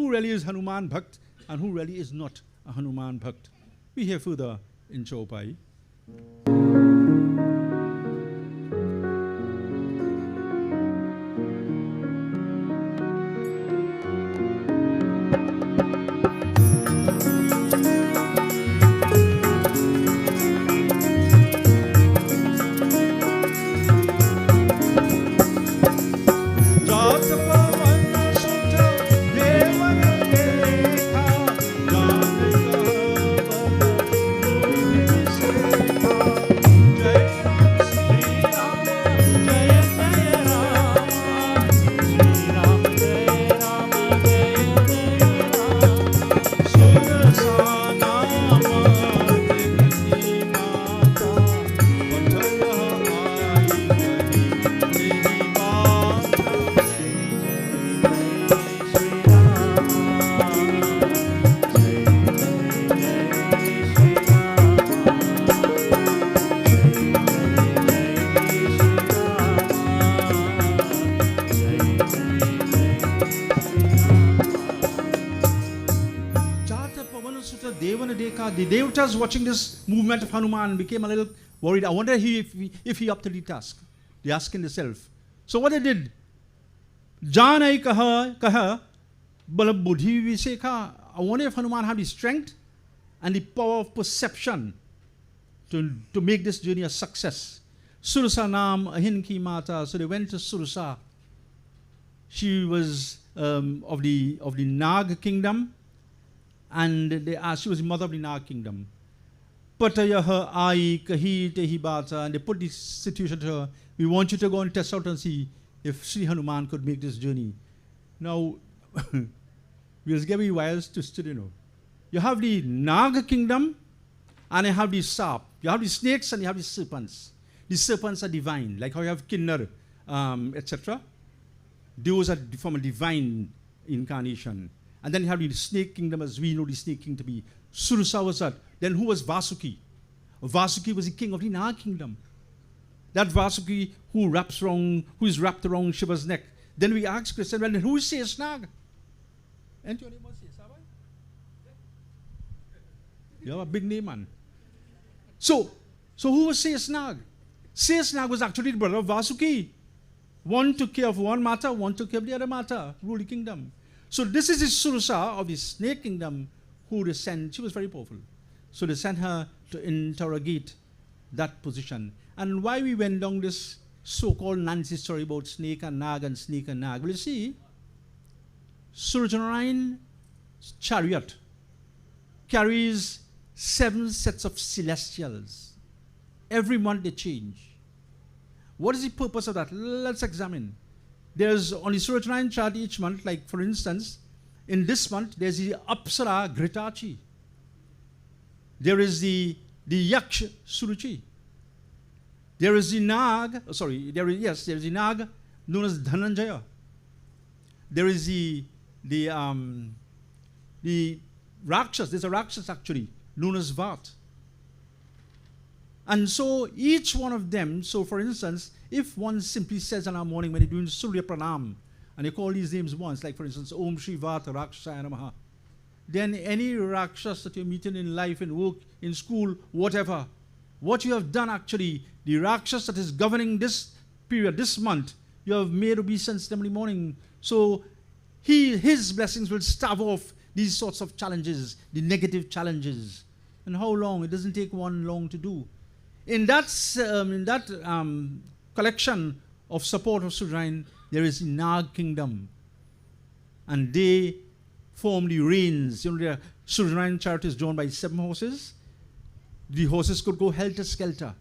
really is Hanuman Bhakt and who really is not a Hanuman Bhakt? We hear further in Chaupai. The devatas watching this movement of Hanuman became a little worried. I wonder if he up to the task. They asking themselves. So what they did? Janai kaha bala buddhi visekha. I wonder if Hanuman had the strength and the power of perception to make this journey a success. Surasa nam ahinki mata. So they went to Surasa. She was of the Nag kingdom. And they asked, she was the mother of the Nag kingdom. Patayaha ai kahi tehi bata. And they put this situation to her. We want you to go and test out and see if Sri Hanuman could make this journey. Now, we'll give you wires to study. You have the Nag kingdom and you have the Sap. You have the snakes and you have the serpents. The serpents are divine, like how you have Kinnar, etc. Those are from a divine incarnation. And then you have the snake kingdom, as we know the snake king to be. Surasa was that. Then who was Vasuki? Vasuki was the king of the Nag kingdom. that Vasuki who is wrapped around Shiva's neck. Then we ask Krishna, well, who is Sesnag? And your name was Sesabai? You have a big name, man. So who was Sesnag? Sesnag was actually the brother of Vasuki. One took care of one matter, one took care of the other matter, rule the kingdom. So this is the Surasa of the snake kingdom who they sent. She was very powerful. So they sent her to interrogate that position. And why we went down this so-called Nancy story about snake and nag and snake and nag. Well, you see, Surasa Narayan's chariot carries 7 sets of celestials. Every month they change. What is the purpose of that? Let's examine. There's on the Surasa Narayan chart each month, like for instance, in this month, there's the Apsara Gritachi. There is the Yaksh Suruchi. There is the Nag, there is the Nag known as Dhananjaya. There is the Rakshas, there's a Rakshas actually, known as Vat. And so each one of them, so for instance, if one simply says in our morning when you're doing Surya Pranam, and you call these names once, like for instance, Om Shri Vata Rakshasaya Namaha, then any Rakshas that you're meeting in life, in work, in school, whatever, what you have done actually, the Rakshas that is governing this period, this month, you have made obeisance every morning. So his blessings will stave off these sorts of challenges, the negative challenges. And how long? It doesn't take one long to do. In that collection of support of Surasa, there is Nag kingdom. And they form the reins. You know, the Surasa chariot is drawn by 7 horses. The horses could go helter-skelter.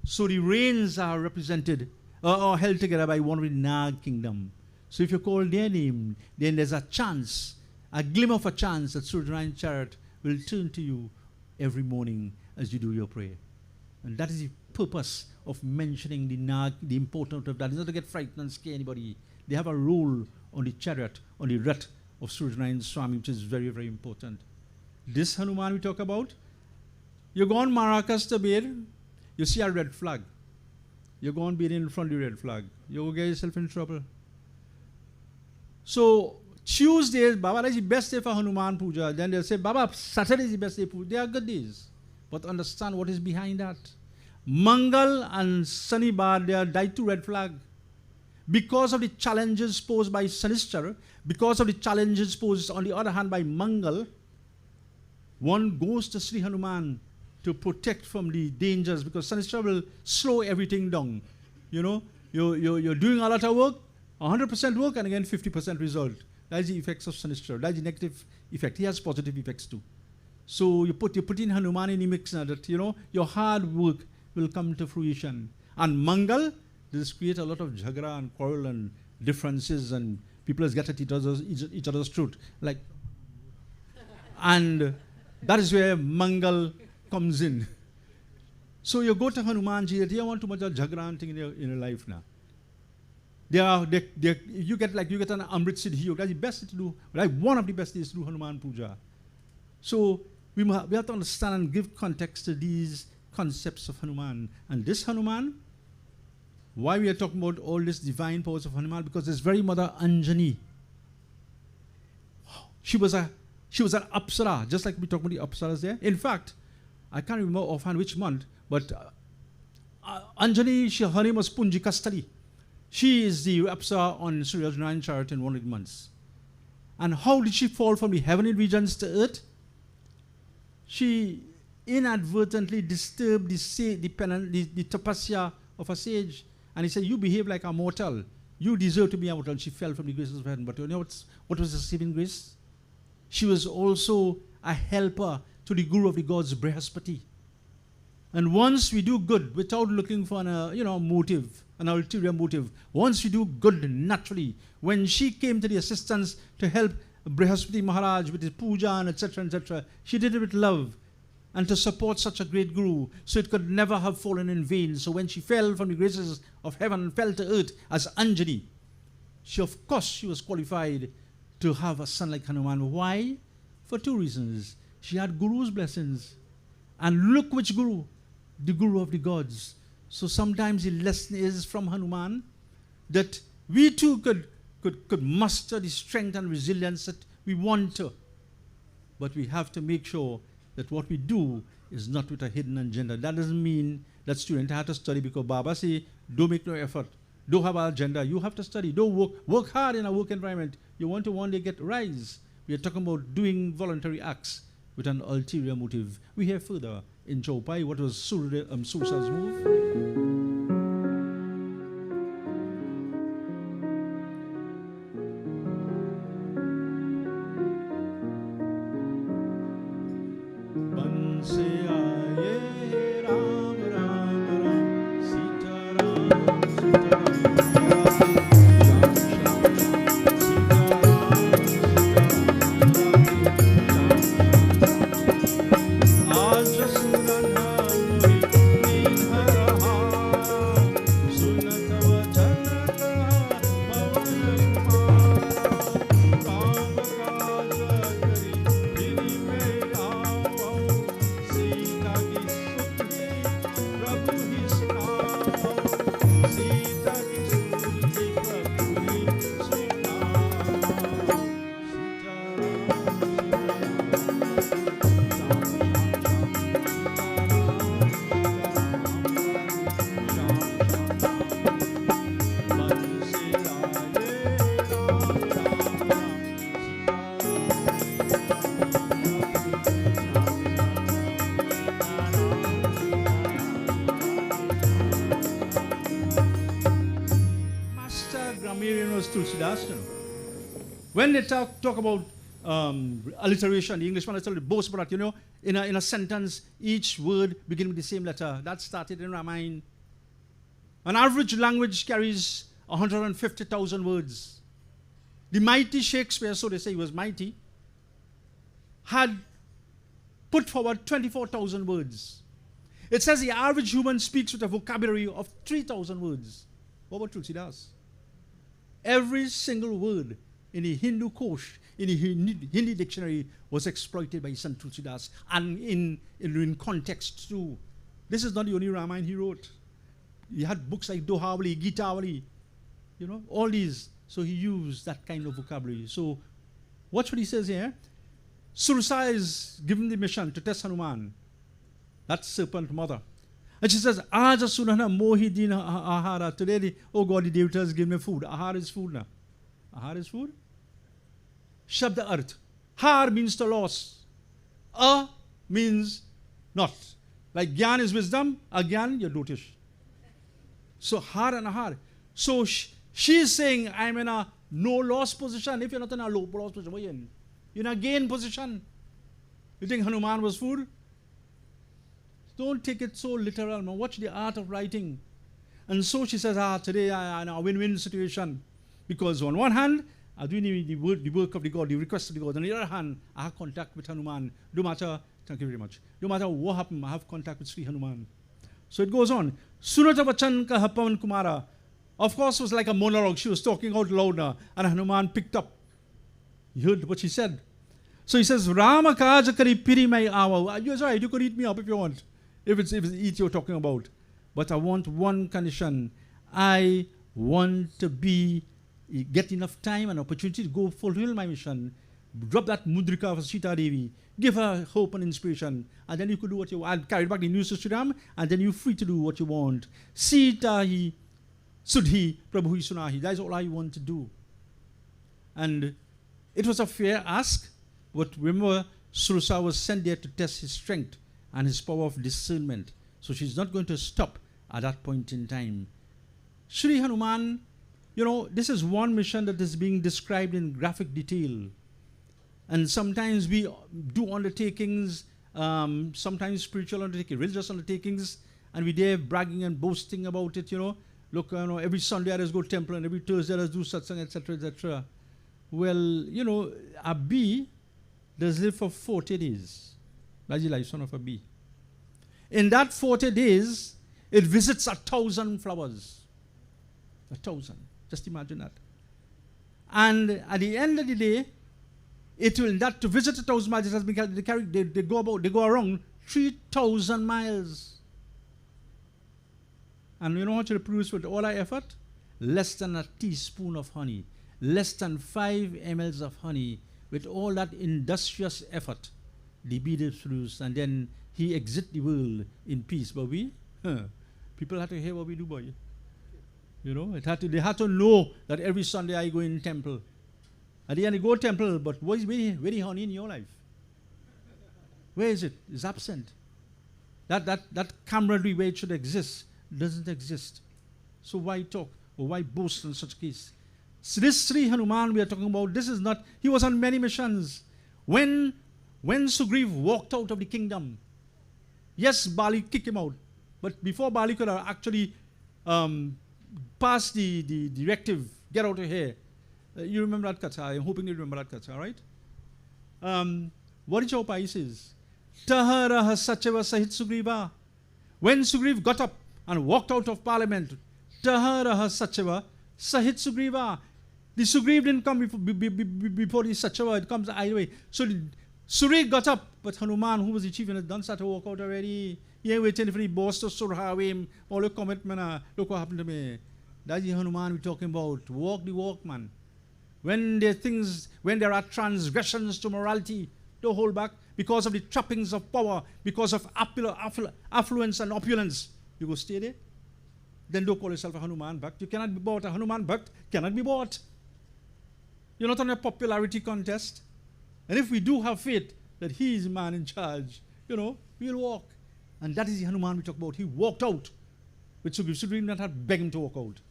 So the reins are represented or held together by one of the Nag kingdom. So if you call their name, then there's a chance, a glimmer of a chance that Surasa chariot will turn to you every morning as you do your prayer. And that is the purpose of mentioning the Nag, the importance of that. It's not to get frightened and scare anybody. They have a role on the chariot, on the rath of Surasa Swami, which is very, very important. This Hanuman we talk about, you go on Maracas to bathe, you see a red flag. You go on bathing in front of the red flag. You will get yourself in trouble. So Tuesdays, Baba, that's the best day for Hanuman Puja. Then they'll say, Baba, Saturday is the best day. They are good days. But understand what is behind that. Mangal and Sanibar, they are tied to red flag. Because of the challenges posed by Sanistar, because of the challenges posed on the other hand by Mangal, one goes to Sri Hanuman to protect from the dangers, because Sanistar will slow everything down. You know, you're doing a lot of work, 100% work, and again 50% result. That's the effects of Sanistar. That's the negative effect. He has positive effects too. So you put in Hanuman in the mix now that, you know, your hard work will come to fruition. And Mangal, this create a lot of jhagra and quarrel and differences, and people get at each other's truth. Like, and that is where Mangal comes in. So you go to Hanumanji, that you don't want too much of jhagra and thing in your life now. You get an Amrit Siddhi. That's the best thing to do. Like one of the best is to do Hanuman Puja. So we have to understand and give context to these concepts of Hanuman. And this Hanuman, why we are talking about all this divine powers of Hanuman? Because his very mother Anjani, she was an Apsara, just like we talk about the Apsaras there. In fact, I can't remember offhand which month, but Anjani, her name was Punji Kastali. She is the Apsara on Surasa Narayan chart in one of the months. And how did she fall from the heavenly regions to earth? She inadvertently disturbed the tapasya of a sage. And he said, you behave like a mortal. You deserve to be a mortal. She fell from the graces of heaven. But you know what was the saving grace? She was also a helper to the Guru of the gods, Brihaspati. And once we do good without looking for motive, an ulterior motive, once we do good naturally, when she came to the assistance to help Brihaspati Maharaj with his puja and etc., she did it with love and to support such a great Guru, so it could never have fallen in vain. So when she fell from the graces of heaven and fell to earth as Anjani, she was qualified to have a son like Hanuman. Why? For 2 reasons. She had Guru's blessings. And look which Guru, the Guru of the gods. So sometimes the lesson is from Hanuman that we too could muster the strength and resilience that we want to. But we have to make sure that what we do is not with a hidden agenda. That doesn't mean that students have to study because Baba say, don't make no effort. Don't have an agenda. You have to study. Don't work hard in a work environment. You want to one day get rise. We are talking about doing voluntary acts with an ulterior motive. We hear further in Chaupai what was Surasa's move. When they talk about alliteration, the Englishman is boast about that, in a sentence, each word begins with the same letter. That started in Ramayana. An average language carries 150,000 words. The mighty Shakespeare, so they say he was mighty, had put forward 24,000 words. It says the average human speaks with a vocabulary of 3,000 words. What about Tulsidas? Every single word in the Hindu Kosh, in the Hindi dictionary, was exploited by Sant Tulsidas, and in context too. This is not the only Ramayana he wrote. He had books like Dohavali, Gitavali, all these. So he used that kind of vocabulary. So watch what he says here. Surasa is given the mission to test Hanuman, that serpent mother. And she says, Aja Sunana Mohidina Ahara. Today, oh God, the devatas give me food. Ahara is food now. Ahara is food. Shabda Arth. Har means to loss. A means not. Like Gyan is wisdom, Agyan, you're dotish. So Har and Ahar. So she's saying, I'm in a no loss position. If you're not in a low loss position, what are you in? You're in a gain position. You think Hanuman was food? Don't take it so literal, man. Watch the art of writing. And so she says, today I'm in a win-win situation. Because on one hand, I'm doing the work of the God, the request of the God. On the other hand, I have contact with Hanuman. No matter, thank you very much. No matter what happens, I have contact with Sri Hanuman. So it goes on. Sunata Vachan ka Hapavan Kumara. Of course, it was like a monologue. She was talking out loud now. And Hanuman picked up. He heard what she said. So he says, Rama kaja kari piri mai awa. You're right, you could eat me up if you want. If it's eat you're talking about. But I want one condition. I want to get enough time and opportunity to go fulfill my mission. Drop that mudrika of Sita Devi. Give her hope and inspiration. And then you could do what you want. I'll carry back the news to Sriram. And then you're free to do what you want. Sita hi, Sudhi, Prabhu hi Sunahi. That is all I want to do. And it was a fair ask. But remember, Surasa was sent there to test his strength and his power of discernment. So she's not going to stop at that point in time. Sri Hanuman, this is one mission that is being described in graphic detail. And sometimes we do undertakings, sometimes spiritual undertakings, religious undertakings, and we're there bragging and boasting about it, Look, every Sunday I just go to temple and every Thursday I just do satsang, etc., etc. Well, a bee does live for 40 days. That's the lifespan of a bee. In that 40 days, it visits 1,000 flowers. 1,000. Just imagine that. And at the end of the day, to visit 1,000 miles, it has been they go around 3,000 miles. And you know what you produce with all our effort? Less than a teaspoon of honey. Less than 5 ml of honey. With all that industrious effort, the bee is produced, and then he exit the world in peace. But we, people had to hear what we do, boy. You know, they had to know that every Sunday I go in temple. At the end, I go to temple, but where is honey in your life? Where is it? It's absent. That camaraderie where it should exist doesn't exist. So why talk or why boast in such case? So this Sri Hanuman we are talking about, this is not, he was on many missions. When Sugriv walked out of the kingdom, yes, Bali kicked him out. But before Bali could have actually pass the directive, get out of here. You remember that katha? I'm hoping you remember that katha, right? What did Chaupai says? Taharaha Sachava Sahit Sugriva. When Sugriv got up and walked out of parliament, Taharaha Sachava Sahit Sugriva. The Sugriv didn't come before the Sachava, it comes either way. So Sugriv got up, but Hanuman, who was the chief, had done start to walk out already. He ain't waiting for the boss to surhaw all the commitment. Look what happened to me. That's the Hanuman we're talking about. Walk the walk, man. When there are transgressions to morality, don't hold back because of the trappings of power, because of affluence and opulence. You go stay there. Then don't call yourself a Hanuman Bhakt. You cannot be bought. A Hanuman Bhakt cannot be bought. You're not on a popularity contest. And if we do have faith that he is the man in charge, you know, we'll walk. And that is the Hanuman we talk about. He walked out. With Sugriv. Sugriv not had begged him to walk out.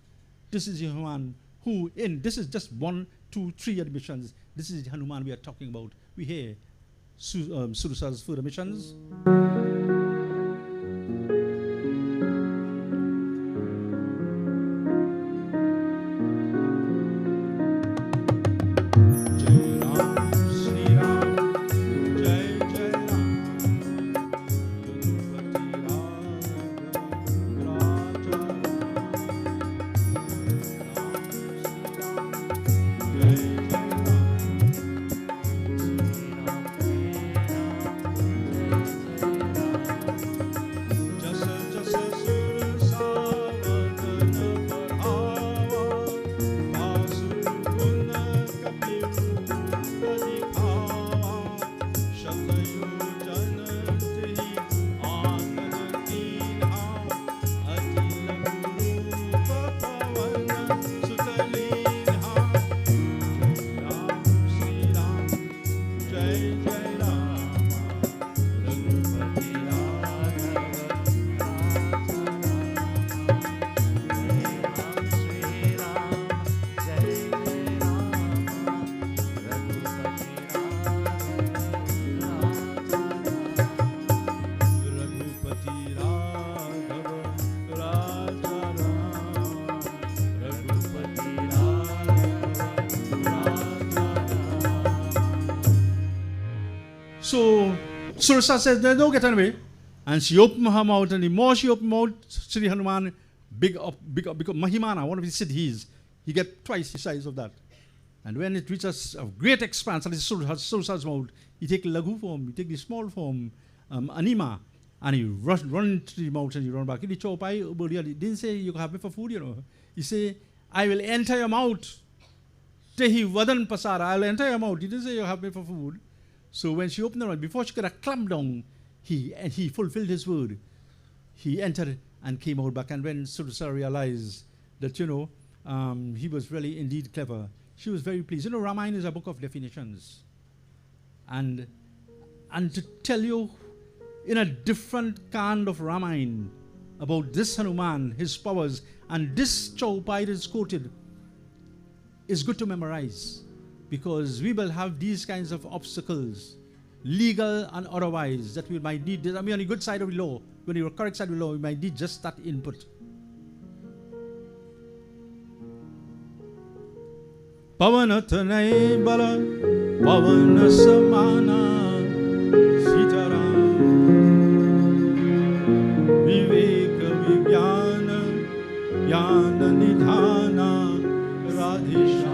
This is the Hanuman who, this is just 1, 2, 3 admissions. This is the Hanuman we are talking about. We hear Surasa's further missions. So Surasa says, there's no getting away. And she opened her mouth, and the more she opened her mouth, Sri Hanuman, big up, because Mahimana, one of his siddhis, he get twice the size of that. And when it reaches a great expanse, that is Surasa's mouth, he take Laghu form, he take the small form, Anima, and he run to the mouth and he run back. He didn't say, you can have me for food, you know. He say, I will enter your mouth. Tehi vadan pasara, I will enter your mouth. He didn't say, you have me for food. So when she opened her mouth, before she could have clamped down, he fulfilled his word. He entered and came out back. And when Surasa realized that, you know, he was really indeed clever, she was very pleased. You know, Ramayana is a book of definitions. And to tell you in a different kind of Ramayana about this Hanuman, his powers, and this Chaupai is quoted, is good to memorize. Because we will have these kinds of obstacles, legal and otherwise, that we might need. I mean, on the good side of the law, when the correct side of the law, we might need just that input. Pavanatanai bala, pavana samana, sitaram, viveka vigyana, yana nidhana, radhisha.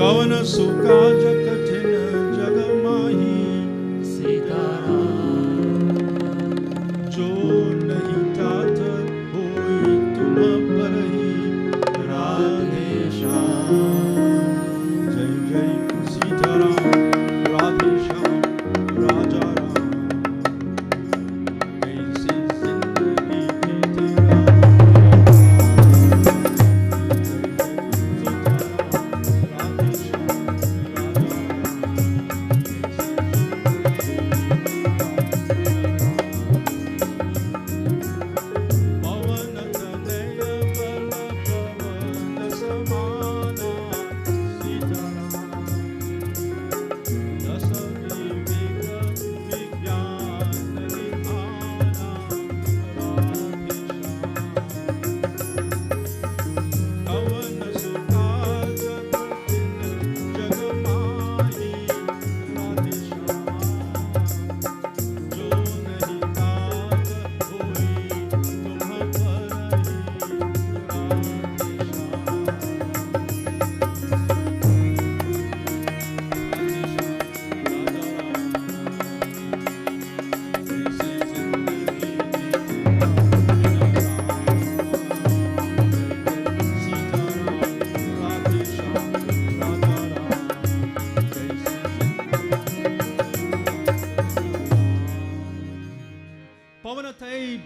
Kavana sukha jakathina jagamahi sitaram, jo nahi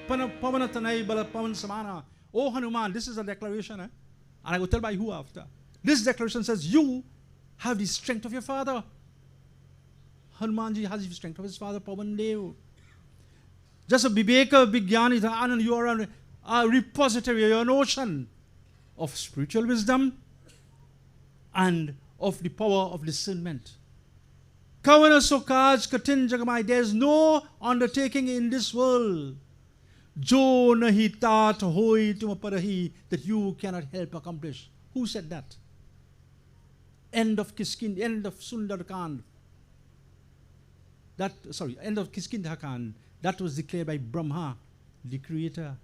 Tanai Pavana Tanai Bala Pavan Samana. Oh Hanuman, this is a declaration. And I will tell by who after. This declaration says, you have the strength of your father. Hanumanji has the strength of his father, Pavan Dev. Just a Viveka, Vigyani, Anand, you are a repository, you're an ocean of spiritual wisdom and of the power of discernment. Kavana Sokaj Katin Jagamai, there is no undertaking in this world, Jo nahi tat hoi tumaparahi, that you cannot help accomplish. Who said that? End of Kiskind, end of Sundarkand. End of Kiskindhakan. That was declared by Brahma, the creator.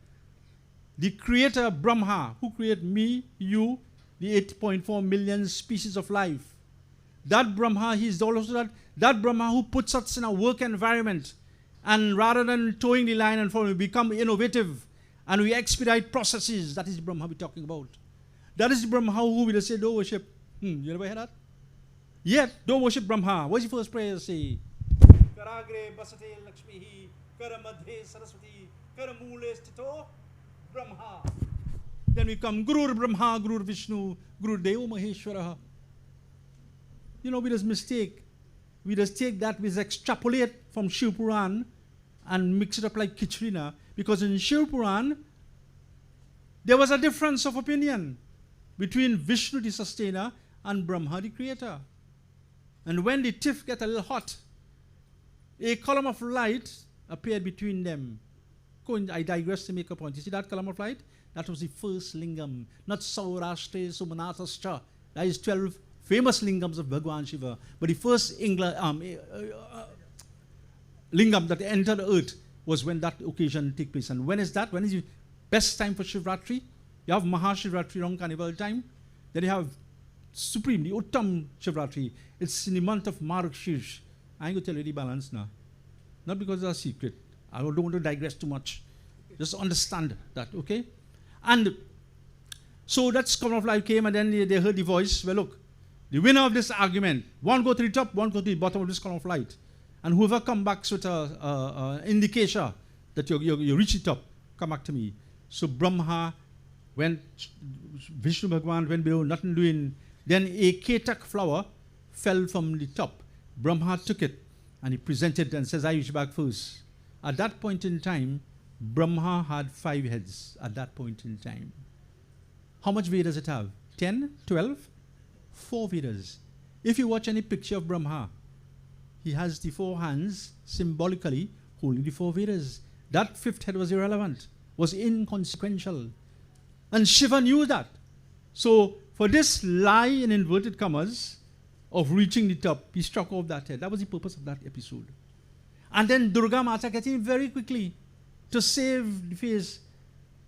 The creator Brahma, who created me, you, the 8.4 million species of life. That Brahma, he is also that Brahma who puts us in a work environment, and rather than towing the line and following, we become innovative and we expedite processes. That is the Brahma we're talking about. That is the Brahma who will say, don't worship. You ever hear that? Yet, don't worship Brahma. What's the first prayer say? Karagre basate lakshmihi, karamadhe saraswati, karamule stito Brahma. Then we come Guru Brahma, Guru Vishnu, Guru Deva Maheshwara. You know, we just mistake. We just take that, we just extrapolate from Shiv Puran and mix it up like Kichri, because in Shiv Puran, there was a difference of opinion between Vishnu the sustainer and Brahma the creator. And when the tiff get a little hot, a column of light appeared between them. I digress to make a point. You see that column of light? That was the first lingam, not Saurashtra Sumanatascha. That is 12 famous lingams of Bhagwan Shiva. But the first lingam that entered the earth was when that occasion took place. And when is that? When is the best time for Shivratri? You have Mahashivratri around Carnival time. Then you have Supreme, the Uttam Shivratri. It's in the month of Margshirsh. I ain't going to tell you the balance now. Not because it's a secret. I don't want to digress too much. Just understand that, okay? And so that column of light came, and then they heard the voice. Well, look, the winner of this argument, one go to the top, one go to the bottom of this column of light. And whoever come back with an indication that you reach the top, come back to me. So Brahma went, Vishnu Bhagwan went below, nothing doing. Then a ketak flower fell from the top. Brahma took it and he presented and says, I reach back first. At that point in time, Brahma had 5 heads at that point in time. How much Vedas does it have? 10? 12? 4 Vedas. If you watch any picture of Brahma, he has the 4 hands symbolically holding the 4 Vedas. That 5th head was irrelevant, was inconsequential. And Shiva knew that. So for this lie in inverted commas of reaching the top, he struck off that head. That was the purpose of that episode. And then Durga Mata gets in very quickly to save the face.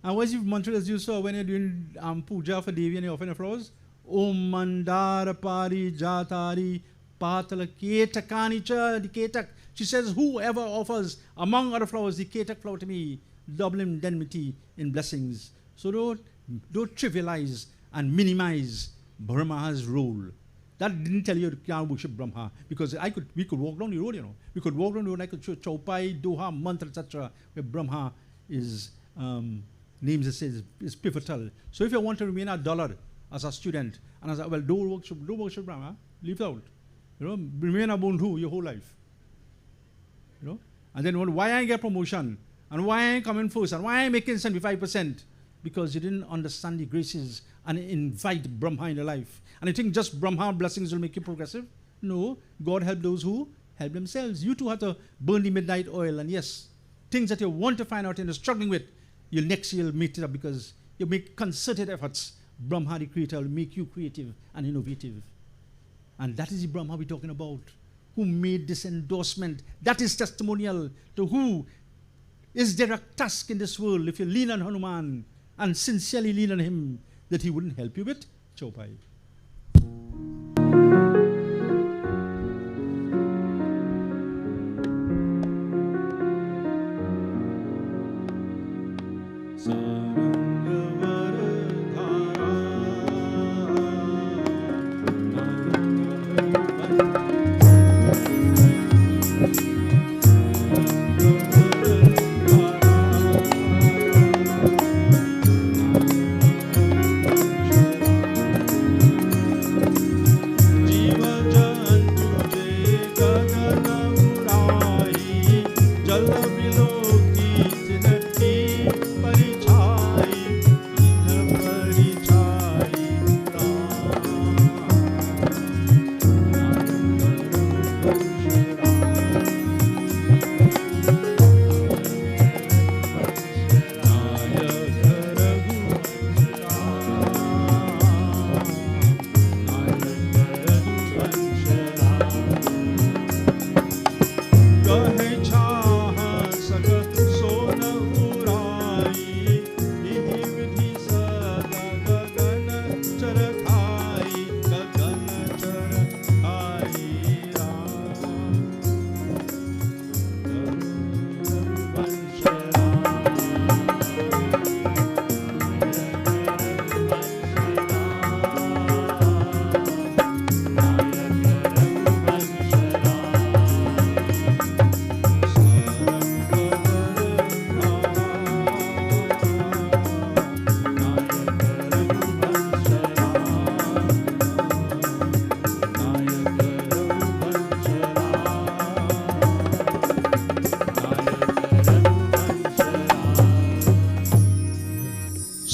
And what's the mantra as you saw when you're doing puja for Devi and you're offering flowers? Om Mandara Pari Jatari Patala Ketakani Cha, the Ketak. She says, whoever offers among other flowers the Ketak flower to me, double indemnity in blessings. So don't trivialize and minimize Brahma's role. That didn't tell you you can't worship Brahma, because we could walk down the road, you know. We could walk down the road, I could show Chaupai, Doha, Mantra, etc., where Brahma is, names it says, is pivotal. So if you want to remain a dollar as a student, and as a, well, don't worship Brahma, leave it out. You know, remain a Bondhu your whole life. You know? And then why I get promotion? And why I coming first? And why I making 75%? Because you didn't understand the graces and invite Brahma in your life. And you think just Brahma blessings will make you progressive? No. God help those who help themselves. You too have to burn the midnight oil. And yes, things that you want to find out and you're struggling with, you'll meet it up because you make concerted efforts. Brahma, the creator, will make you creative and innovative. And that is the Brahma we're talking about, who made this endorsement. That is testimonial to who is there a task in this world, if you lean on Hanuman and sincerely lean on him, that he wouldn't help you with? Chaupai. जल बिलोकी तिनकी परिछाई इन परिछाई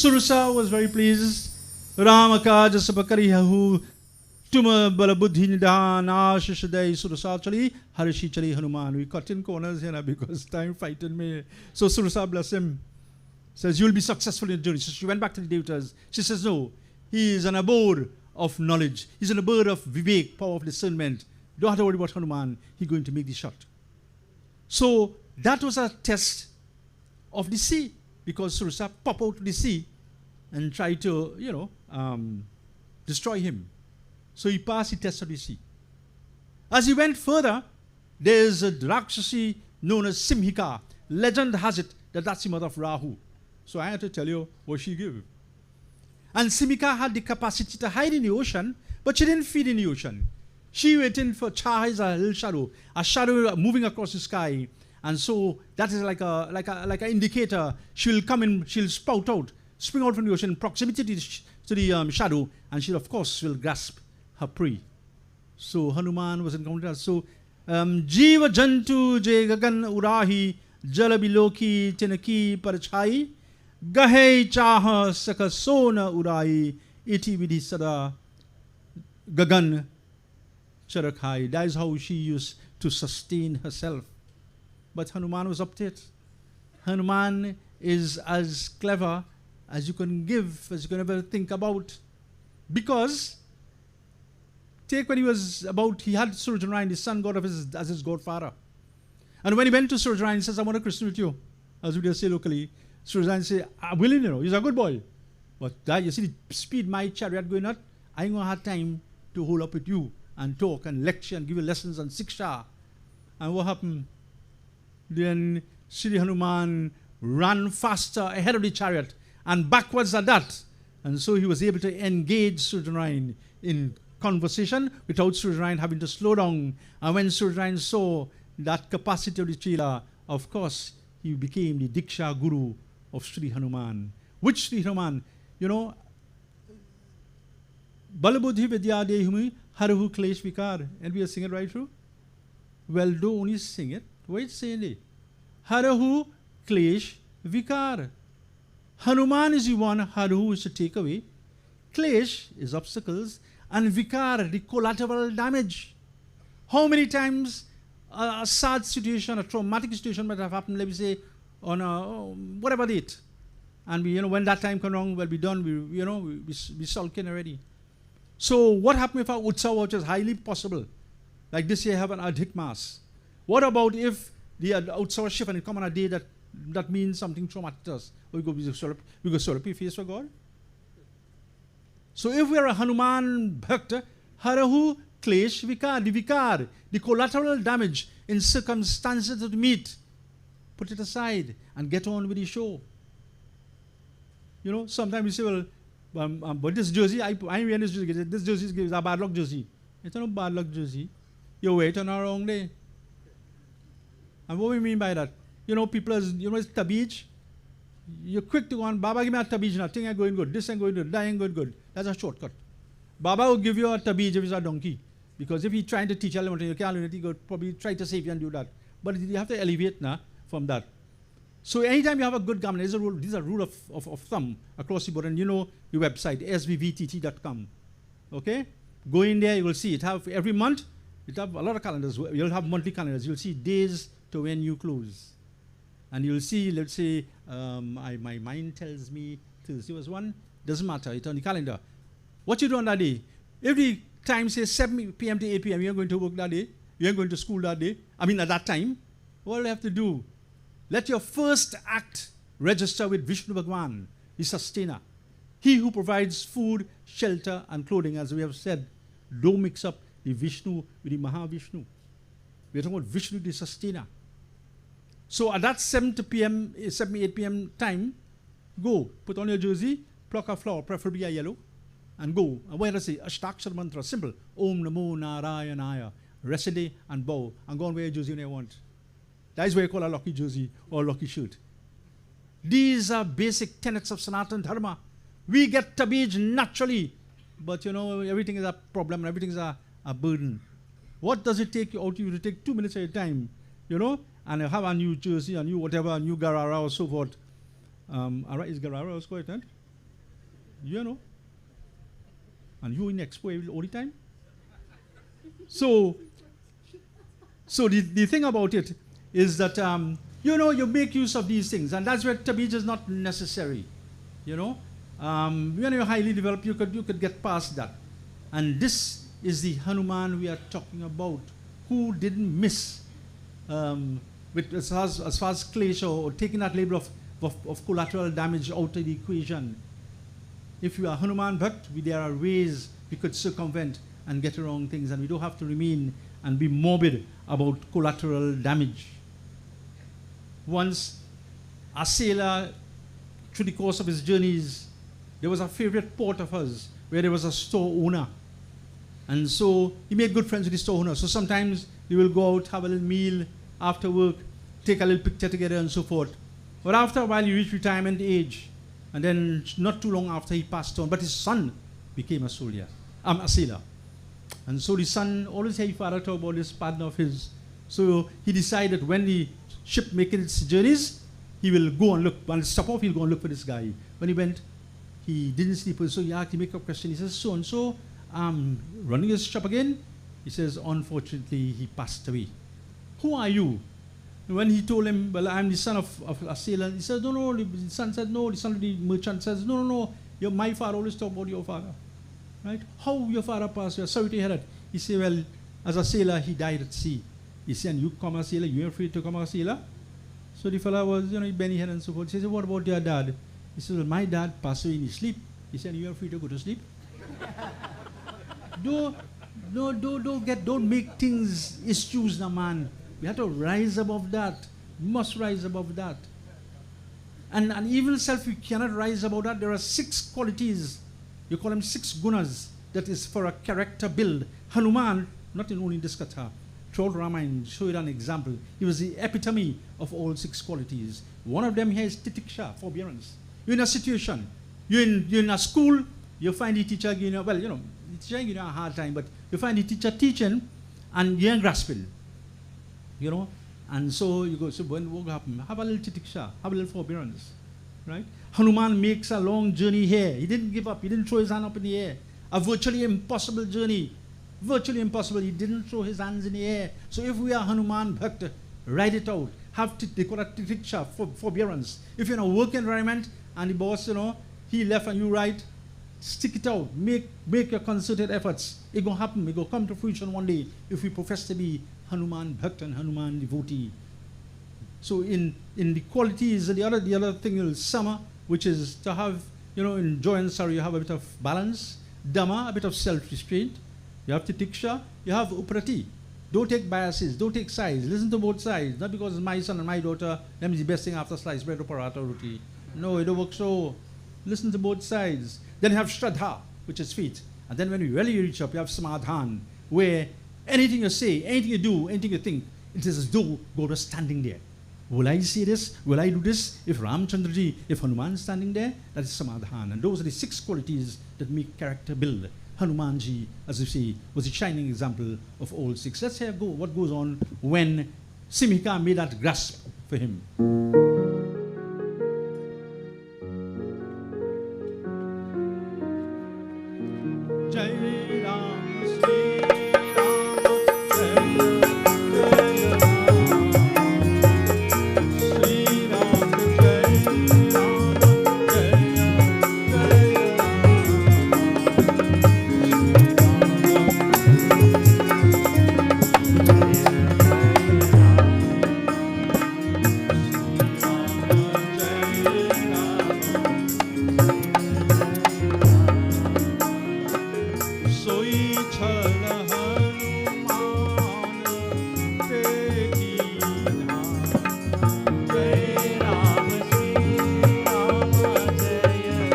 Surasa was very pleased. Ramaka jasapakari hahu tuma balabuddhi nidahan ashish day Surasa chali harishi chali Hanuman. We cut in corners here now because time frightened me. So Surasa, bless him, says, you'll be successful in the journey. So she went back to the devatas. She says, no, he is an abode of knowledge. He's an abode of vivek, power of discernment. You don't have to worry about Hanuman. He's going to make the shot. So that was a test of the sea, because Surasa popped out to the sea and tried to, destroy him. So he passed the test of the sea. As he went further, there's a Rakshasi known as Simhika. Legend has it that that's the mother of Rahu. So I had to tell you what she gave. And Simhika had the capacity to hide in the ocean, but she didn't feed in the ocean. She waited for Cha is a little shadow moving across the sky. And so that is like an indicator. She'll come in, she'll spout out, spring out from the ocean, proximity to the shadow, and she, of course, will grasp her prey. So Hanuman was encountered. So Jiva Jantu Je Gagan Urahi Jalabiloki Tenaki Parachai Gahe Chaha Sakasona Urai Iti Vidhi Sada Gagan Charakai. That is how she used to sustain herself. But Hanuman was up to it. Hanuman is as clever as you can give, as you can ever think about. Because, take when he was about, he had Surasa Narine, the sun god of his, as his godfather. And when he went to Surasa Narine, he says, I want to christen with you. As we just say locally, Surasa Narine say, I'm willing, he's a good boy. But that, you see the speed my chariot going at, I ain't going to have time to hold up with you and talk and lecture and give you lessons on Siksha. And what happened? Then Sri Hanuman ran faster ahead of the chariot and backwards at that. And so he was able to engage Surasa Narine in conversation without Surasa Narine having to slow down. And when Surasa Narine saw that capacity of the Chela, of course, he became the Diksha Guru of Sri Hanuman. Which Sri Hanuman? Balabuddhi Vidya Dehumi Harahu Klesh Vikar. And we are singing it right through? Well, don't only sing it. Wait, saying it. Harahu Klesh Vikar. Hanuman is the one, Harahu is to take away. Klesh is obstacles. And Vikar, the collateral damage. How many times a sad situation, a traumatic situation might have happened, let me say, on a whatever date. And we, when that time comes along, well, we're done, we sulking already. So what happened if our Utsav, which is highly possible? Like this year, have an Adhik Mass. What about if the Utsav shift and it come on a day that means something traumatic to us? We go Surapi face for God? So if we are a Hanuman Bhakta, Harahu Klesh Vikar, the Vikar, the collateral damage in circumstances that meet, put it aside and get on with the show. Sometimes we say, well, but this jersey, I'm wearing this jersey. This jersey is a bad luck jersey. It's not a bad luck jersey. You wait on a wrong day. And what we mean by that? People, it's tabij. You're quick to go on, Baba, give me a tabij, nothing ain't going good. This ain't going good, that ain't going good. That's a shortcut. Baba will give you a tabij if he's a donkey. Because if he's trying to teach elementary, you can't learn it, he could probably try to save you and do that. but you have to elevate now from that. So anytime you have a good garment, this is a rule of thumb across the board, and you know your website, svvtt.com. Okay? Go in there, you will see it have every month, it have a lot of calendars. You'll have monthly calendars. You'll see days to wear new clothes. And you'll see, let's say, my mind tells me Thursday was one, doesn't matter, it's on the calendar. What you do on that day? Every time, say 7 p.m. to 8 p.m., you're going to work that day, you're going to school that day, at that time, what do you have to do? Let your first act register with Vishnu Bhagwan, the sustainer. He who provides food, shelter, and clothing, as we have said. Don't mix up the Vishnu with the Mahavishnu. We're talking about Vishnu, the sustainer. So at that 7 to 8 p.m. time, go, put on your jersey, pluck a flower, preferably a yellow, and go. And what does it say? Ashtakshar mantra, simple. Om Namo Narayanaya. Rest a day and bow, and go and wear your jersey when you want. That is what you call a lucky jersey or a lucky shirt. These are basic tenets of Sanatana Dharma. We get tabij naturally, but everything is a problem, everything is a burden. What does it take out you to take 2 minutes at a time, and have a new jersey, a new whatever, a new garara or so forth. Is garara also quite, right? And you in expo all the time. So the thing about it is that, you make use of these things, and that's where tabij is not necessary, When you're highly developed, you could get past that. And this is the Hanuman we are talking about, who didn't miss as far as klesha or taking that label of collateral damage out of the equation. If you are Hanuman Bhakt, there are ways we could circumvent and get around things, and we don't have to remain and be morbid about collateral damage. Once, a sailor, through the course of his journeys, there was a favorite port of hers where there was a store owner. And so he made good friends with the store owner. So sometimes they will go out, have a little meal after work, take a little picture together and so forth. But after a while he reached retirement age. And then not too long after he passed on. But his son became a sailor. And so the son always had his father talk about this partner of his. So he decided when the ship making its journeys, he will go and look. When it stop off, he'll go and look for this guy. When he went, he didn't sleep. So he asked, he make a question. He says, so-and-so, running his shop again? He says, unfortunately, he passed away. Who are you? And when he told him, well, I'm the son of a sailor, he says, no. The son said, no. The son of the merchant says, no. My father always talk about your father. Right? How your father passed? You're sorry to hear that. He said, well, as a sailor, he died at sea. He said, and you come a sailor, you're afraid to come a sailor? So the fellow was, he bent his head and so forth. He said, what about your dad? He said, well, my dad passed away in his sleep. He said, you're free to go to sleep. Don't make things issues now, man. We have to rise above that. We must rise above that. And even self, we cannot rise above that. There are 6 qualities. You call them 6 gunas. That is for a character build. Hanuman, not only in this katha, throughout Ramayana, show you an example. He was the epitome of all 6 qualities. One of them here is titiksha, forbearance. You're in a situation. You're in a school. You find the teacher giving you, the teacher giving you a hard time, but you find the teacher teaching and you're grasping. And so you go, so when what will happen? Have a little titiksha, have a little forbearance. Right? Hanuman makes a long journey here. He didn't give up. He didn't throw his hand up in the air. A virtually impossible journey. Virtually impossible. He didn't throw his hands in the air. So if we are Hanuman Bhakt, write it out. They call that titiksha, forbearance. If you're in a work environment and the boss, he left and you right, stick it out. Make your concerted efforts. It's going to happen. It's going to come to fruition one day if we profess to be Hanuman Bhakt and Hanuman devotee. So in the qualities, the other thing is sama, which is to have, in joy and sorrow, you have a bit of balance. Dhamma, a bit of self-restraint. You have titiksha, you have uprati. Don't take biases, don't take sides. Listen to both sides. Not because it's my son and my daughter, them is the best thing after sliced bread or paratha roti. No, it don't work so. Listen to both sides. Then you have shraddha, which is faith. And then when you really reach up, you have samadhan, where anything you say, anything you do, anything you think, it is as though God was standing there. Will I say this? Will I do this? If Ramchandraji, if Hanuman is standing there, that is samadhan. And those are the 6 qualities that make character build. Hanumanji, as you see, was a shining example of all 6. Let's hear what goes on when Simhika made that grasp for him. Jai Ram, Sri Ram, Jai Jai Ram. Sri Ram, Jai Ram, Jai Jai सोई छल हनुमान तेरी धाम। जय राम श्री राम जय जय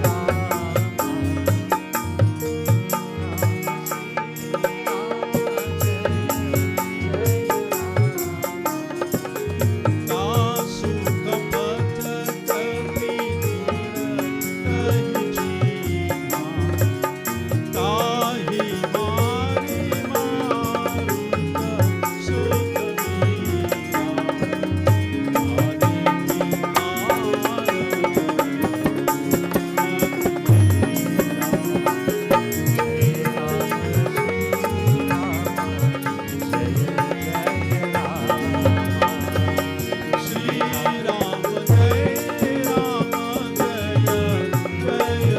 राम दासु कपट कपि कहि जीवा। ताहि मारि मारुत सुत वीरा। श्री राम जय राम जय जय राम। श्री राम जय राम जय जय राम।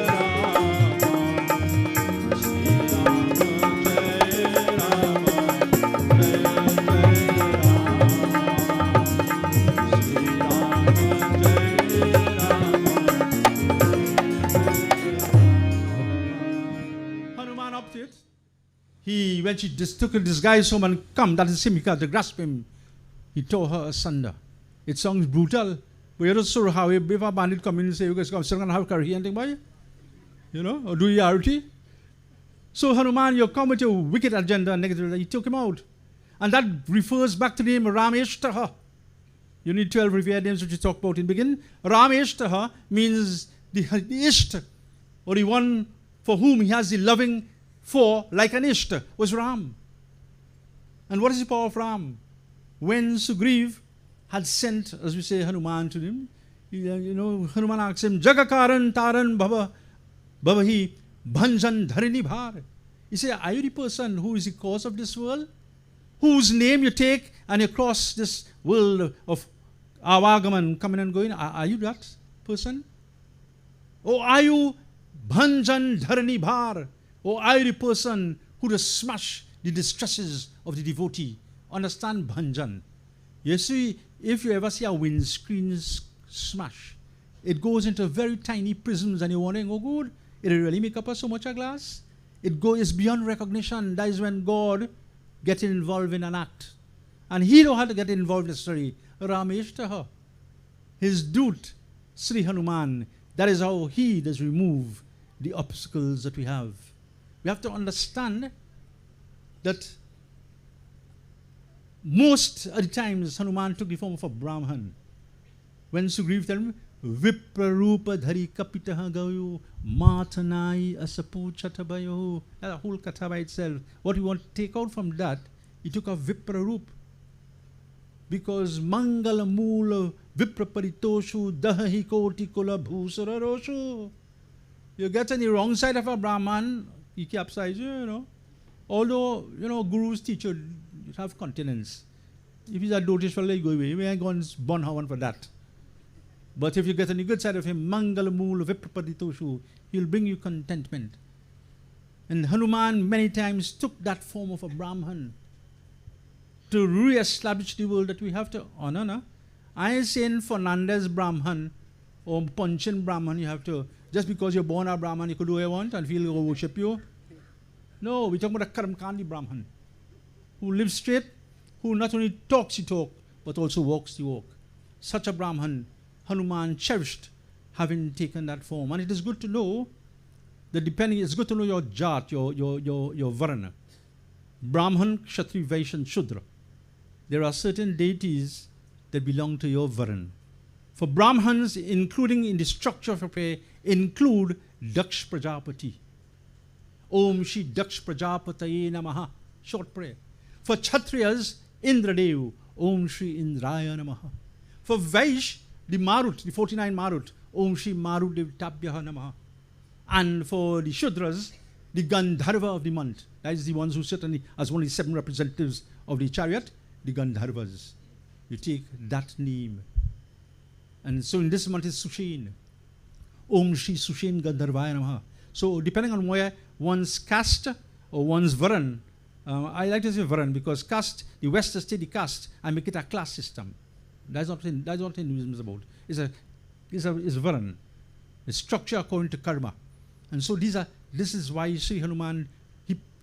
श्री राम जय Ram. Hanuman opted. When she took a disguised woman, come, that is Simhika, to grasp him, he tore her asunder. It sounds brutal, but you're not sure how if a bandit come in and say, you guys come, still gonna have curry anything by you? You know, or do arity? So Hanuman, you come with your wicked agenda, negative, he took him out. And that refers back to the name Rameshtaha. You need 12 revered names which you talk about in the beginning. Rameshtaha means the Ishta, or the one for whom he has the loving for, like an Ishta, was Ram. And what is the power of Ram? When Sugriv had sent, as we say, Hanuman to him, Hanuman asked him, Jagakaran Taran Bhavahi Bhanjan Dharini Bhar. He said, are you the person who is the cause of this world? Whose name you take and you cross this world of Avagaman, coming and going? Are you that person? Or are you Bhanjan Dharani Bhar? Or are you the person who does smash the distresses of the devotee? Understand Bhanjan. You see, if you ever see a windscreen smash, it goes into very tiny prisms and you're wondering, oh good, it really make up so much a glass? It's beyond recognition. That is when God gets involved in an act. And he don't have to get involved necessarily. Rameshtaha, his dut, Sri Hanuman, that is how he does remove the obstacles that we have. We have to understand that most of the times Hanuman took the form of a Brahman. When Sugriv told him, Viprarupa dhari kapitaha gayu matanai asapu chatabayo. That's a whole katha by itself. What we want to take out from that, he took a Viprarup. Because Mangala Mula Vipraparitoshu Dahi Koti Kula Bhusara Roshu. You get on the wrong side of a Brahman, he capsize you, Although, gurus teach you have continence. If he's a dotish fellow, you go away. You ain't going to burn Havan for that. But if you get on the good side of him, Mangala Mula Vipraparitoshu, he'll bring you contentment. And Hanuman many times took that form of a Brahman to re-establish the world that we have to honor. No? I ain't saying Fernandez Brahman or Punchin Brahman, you have to, just because you're born a Brahman, you could do what you want and feel go worship you. No, we're talking about a Karamkandi Brahman who lives straight, who not only talks the talk, but also walks the walk. Such a Brahman, Hanuman cherished having taken that form. And it is good to know that it's good to know your jat, your varna. Brahman, Kshatri, Vaishya, and Shudra. There are certain deities that belong to your varna. For Brahmans, including in the structure of a prayer, include Daksh Prajapati. Om Shri Daksh Prajapataye Namaha. Short prayer. For Kshatriyas, Indradev, Om Shri Indraya Namaha. For Vaish, the Marut, the 49 Marut, Om Shri Marut Devtabhyaha Namaha. And for the Shudras, the Gandharva of the month. That is the ones who sit as only 7 representatives of the chariot, the Gandharvas. You take that name. And so in this month is Sushen. Om Shri Sushen Gandharvaya Namaha. So depending on where one's caste or one's Varan, I like to say Varan because caste, the West has taken the caste and make it a class system. That's not what Hinduism is about. It's Varan. It's structure according to karma. And so this is why Sri Hanuman,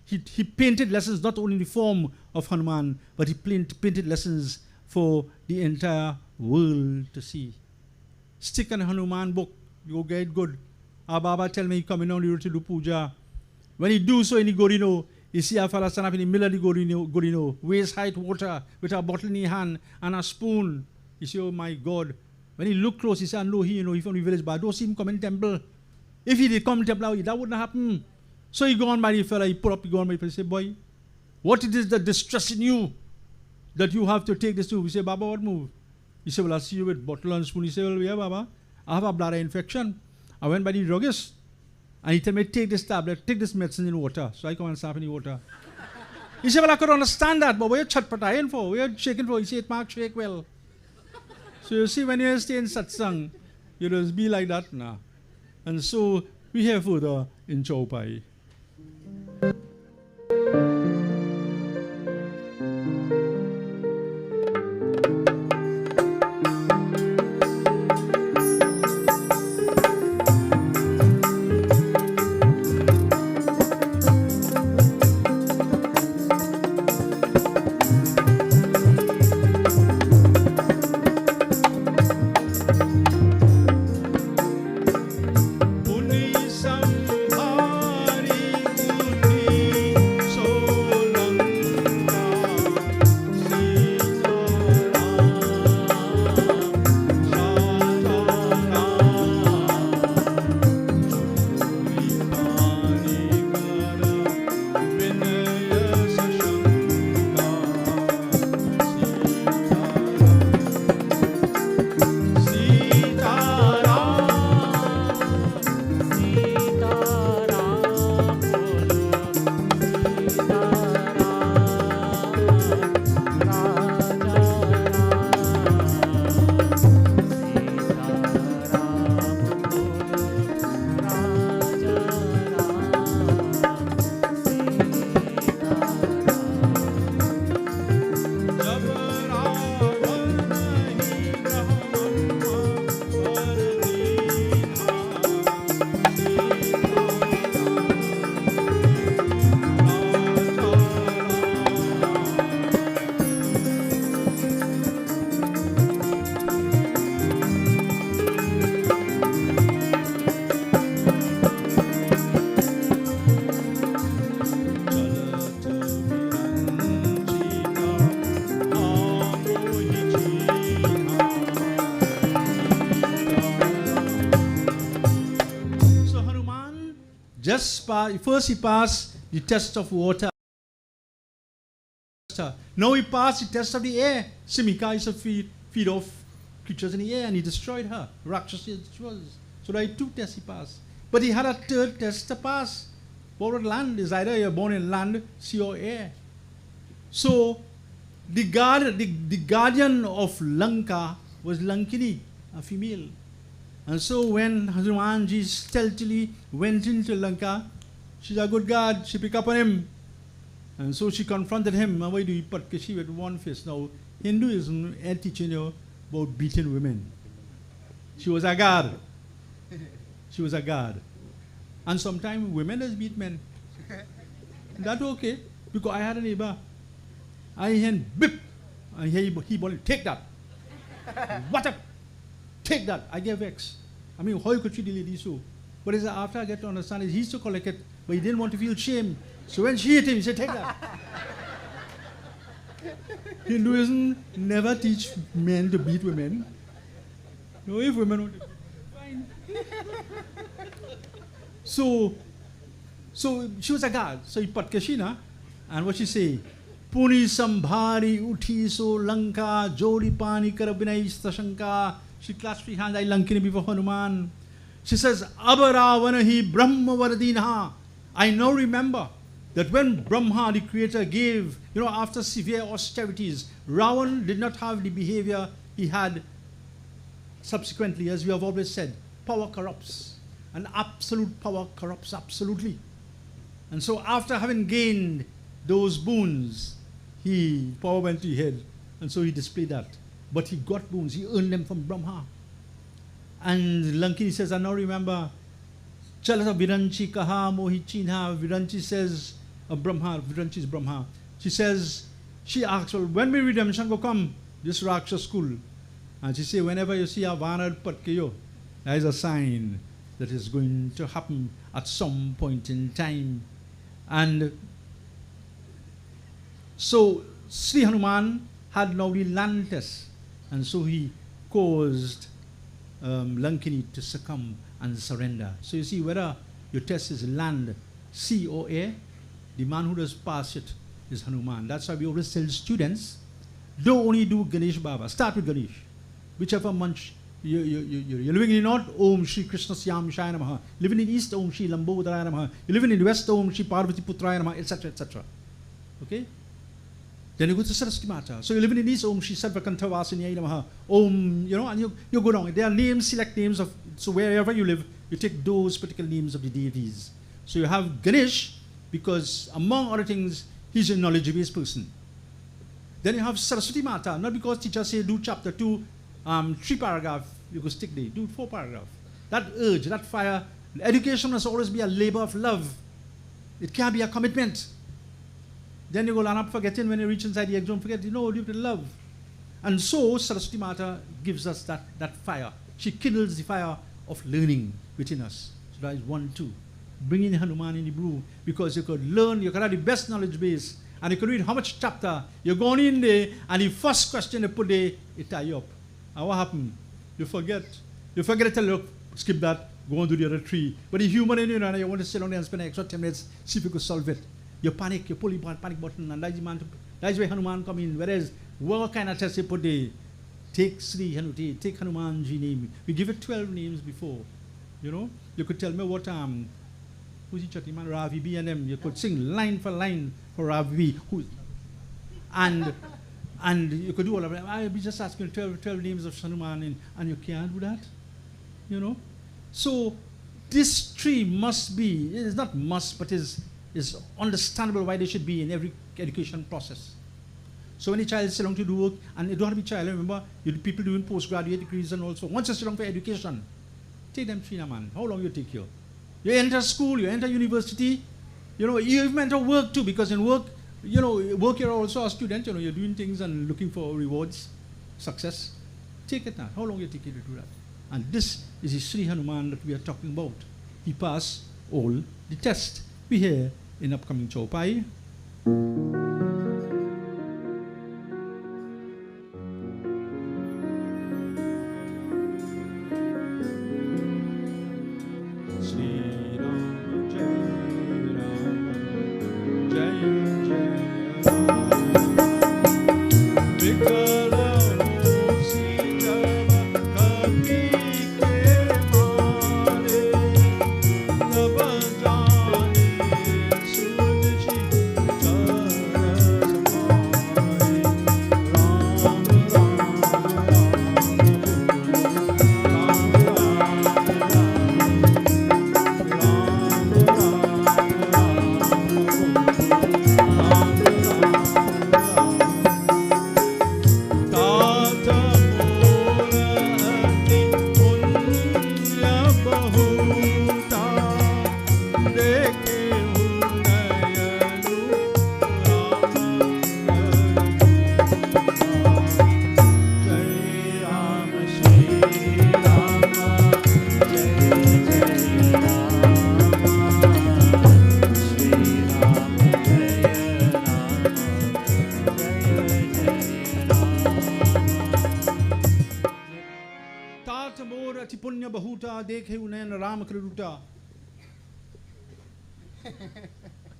he painted lessons not only in the form of Hanuman, but he painted lessons for the entire world to see. Stick on Hanuman book, you go get good. Our Baba tell me he coming on the road to do puja. When he do so in the Gorino, you see a fella stand up in the middle of the Gorino, waist height water with a bottle in his hand and a spoon. You say, oh my God. When he look close, he say, no, he from the village, but I don't see him come in temple. If he did come in temple, that wouldn't happen. So he go on by the fella, he put up, he go on by the fella, he say, boy, what it is that distressing you that you have to take this to? We say, Baba, what move? He said, well, I'll see you with bottle and spoon. He said, well, yeah, Baba, I have a bladder infection. I went by the druggist. And he told me, take this tablet, take this medicine in water. So I come and stop in the water. He said, well, I could understand that, but what are you chatpatayin for? What are you shaking for? He said, Mark, shake well. So you see, when you stay in satsang, you just be like that now. And so we have further in Chaupai. First he passed the test of water. Now he passed the test of the air. Simhika is a feed off creatures in the air and he destroyed her. Rakshasi she was. So there are 2 tests he passed. But he had a 3rd test to pass. What land is either you're born in land, sea or air. So the guardian of Lanka was Lankini, a female. And so when Hanumanji stealthily went into Lanka, she's a good guard, she picked up on him. And so she confronted him. Why do you put Kashi with one fist? Now, Hinduism ain't teaching you about beating women. She was a guard. She was a guard. And sometimes women just beat men. That's okay. Because I had a neighbor. I heard bip. And he wanted, take that. What up? Take that. I gave X. I mean, how could she the lady so? But after I get to understand it, he used to collect it, but he didn't want to feel shame. So when she hit him, he said, take that. Hinduism never teach men to beat women. No, if women want to beat, fine. So she was a guard. So he put Kashina, and what she say? Puni sambhari uthi so Lanka, jodi pani karabinai stashanka. She clasped her hands, I Lankini before Hanuman. She says, Abaravanahi Brahma Varadinaha. I now remember that when Brahma, the creator, gave, after severe austerities, Ravan did not have the behavior he had subsequently, as we have always said. Power corrupts, and absolute power corrupts absolutely. And so after having gained those boons, power went to his head, and so he displayed that. But he got boons, he earned them from Brahma. And Lankini says, I now remember, Chalata Viranchi Kaha Mohi Chinha. Viranchi says, Viranchi is Brahma. She asks, well, when will redemption go come? This Raksha school. And she says, whenever you see a Vanad Patkayo, there is a sign that is going to happen at some point in time. And so Sri Hanuman had now the land test, and so he caused Lankini to succumb and surrender. So you see, whether your test is land, sea or air, the man who does pass it is Hanuman. That's why we always tell students, don't only do Ganesh Baba, start with Ganesh. Whichever month you're living in the north, Om Shri Krishna Syam Shaya Namaha. Living in the east, Om Shri Lambodharaya Namaha. You're living in the west, Om Shri Parvati Putraya Namaha, etc., etc. Okay? Then you go to Saraswati Mata. So you're living in the east, Om Shri Sarvakantha Vasinyaya Namaha. Om, and you go down. There are names, select names of, so wherever you live, you take those particular names of the deities. So you have Ganesh, because among other things, he's a knowledge-based person. Then you have Saraswati Mata, not because teachers say do chapter 2, 3 paragraph, you go stick there, do 4 paragraph. That urge, that fire, education must always be a labor of love. It can't be a commitment. Then you go land up forgetting when you reach inside the exam, forget, do it with love. And so Saraswati Mata gives us that fire. She kindles the fire of learning within us. So that is 1, 2. Bring in Hanuman in the brew, because you could learn, you could have the best knowledge base, and you could read how much chapter. You're going in there, and the first question they put there, it tie you up. And what happened? You forget. You forget to tell you, skip that, go on to the other 3. But the human in you, and you want to sit down there and spend an extra 10 minutes, see if you could solve it. You panic, you pull the panic button, and that's where Hanuman come in. Whereas, what kind of test they put there? Take Sri Hanuman, take Hanuman's name. We give it 12 names before. You could tell me what, who's each man, Ravi B and M. You could sing line for line for Ravi B. And you could do all of that. I'll be just asking 12 names of Hanuman, and you can't do that. So this tree must be, it's not must, but is understandable why they should be in every education process. So when a child is along to do work, and you don't have to be child, remember, people doing postgraduate degrees and also, once you're along for education, take them tree, man. How long you take you? You enter school, you enter university, you even enter work too, because in work, work you're also a student, you're doing things and looking for rewards, success. Take it now. How long you take it to do that? And this is the Sri Hanuman that we are talking about. He passed all the tests. We hear in upcoming Chaupai.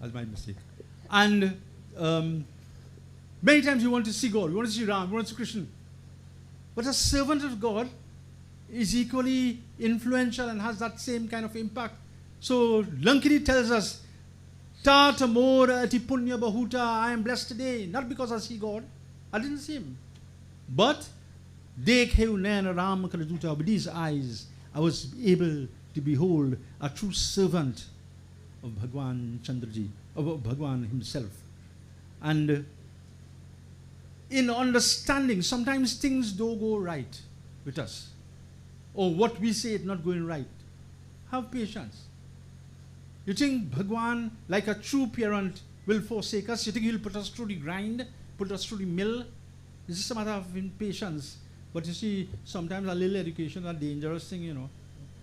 That's my mistake. And Many times you want to see God, you want to see Ram, you want to see Krishna. But a servant of God is equally influential and has that same kind of impact. So Lankini tells us, Tata Mora ati punya bahuta, I am blessed today, not because I see God, I didn't see him. But Dekheu Naina Ram Kaladuta, with these eyes, I was able to behold a true servant of Bhagwan Chandraji, of Bhagwan himself. And in understanding, sometimes things don't go right with us. Or what we say is not going right. Have patience. You think Bhagwan, like a true parent, will forsake us? You think he'll put us through the grind, put us through the mill? It's just a matter of impatience. But you see, sometimes a little education is a dangerous thing, you know.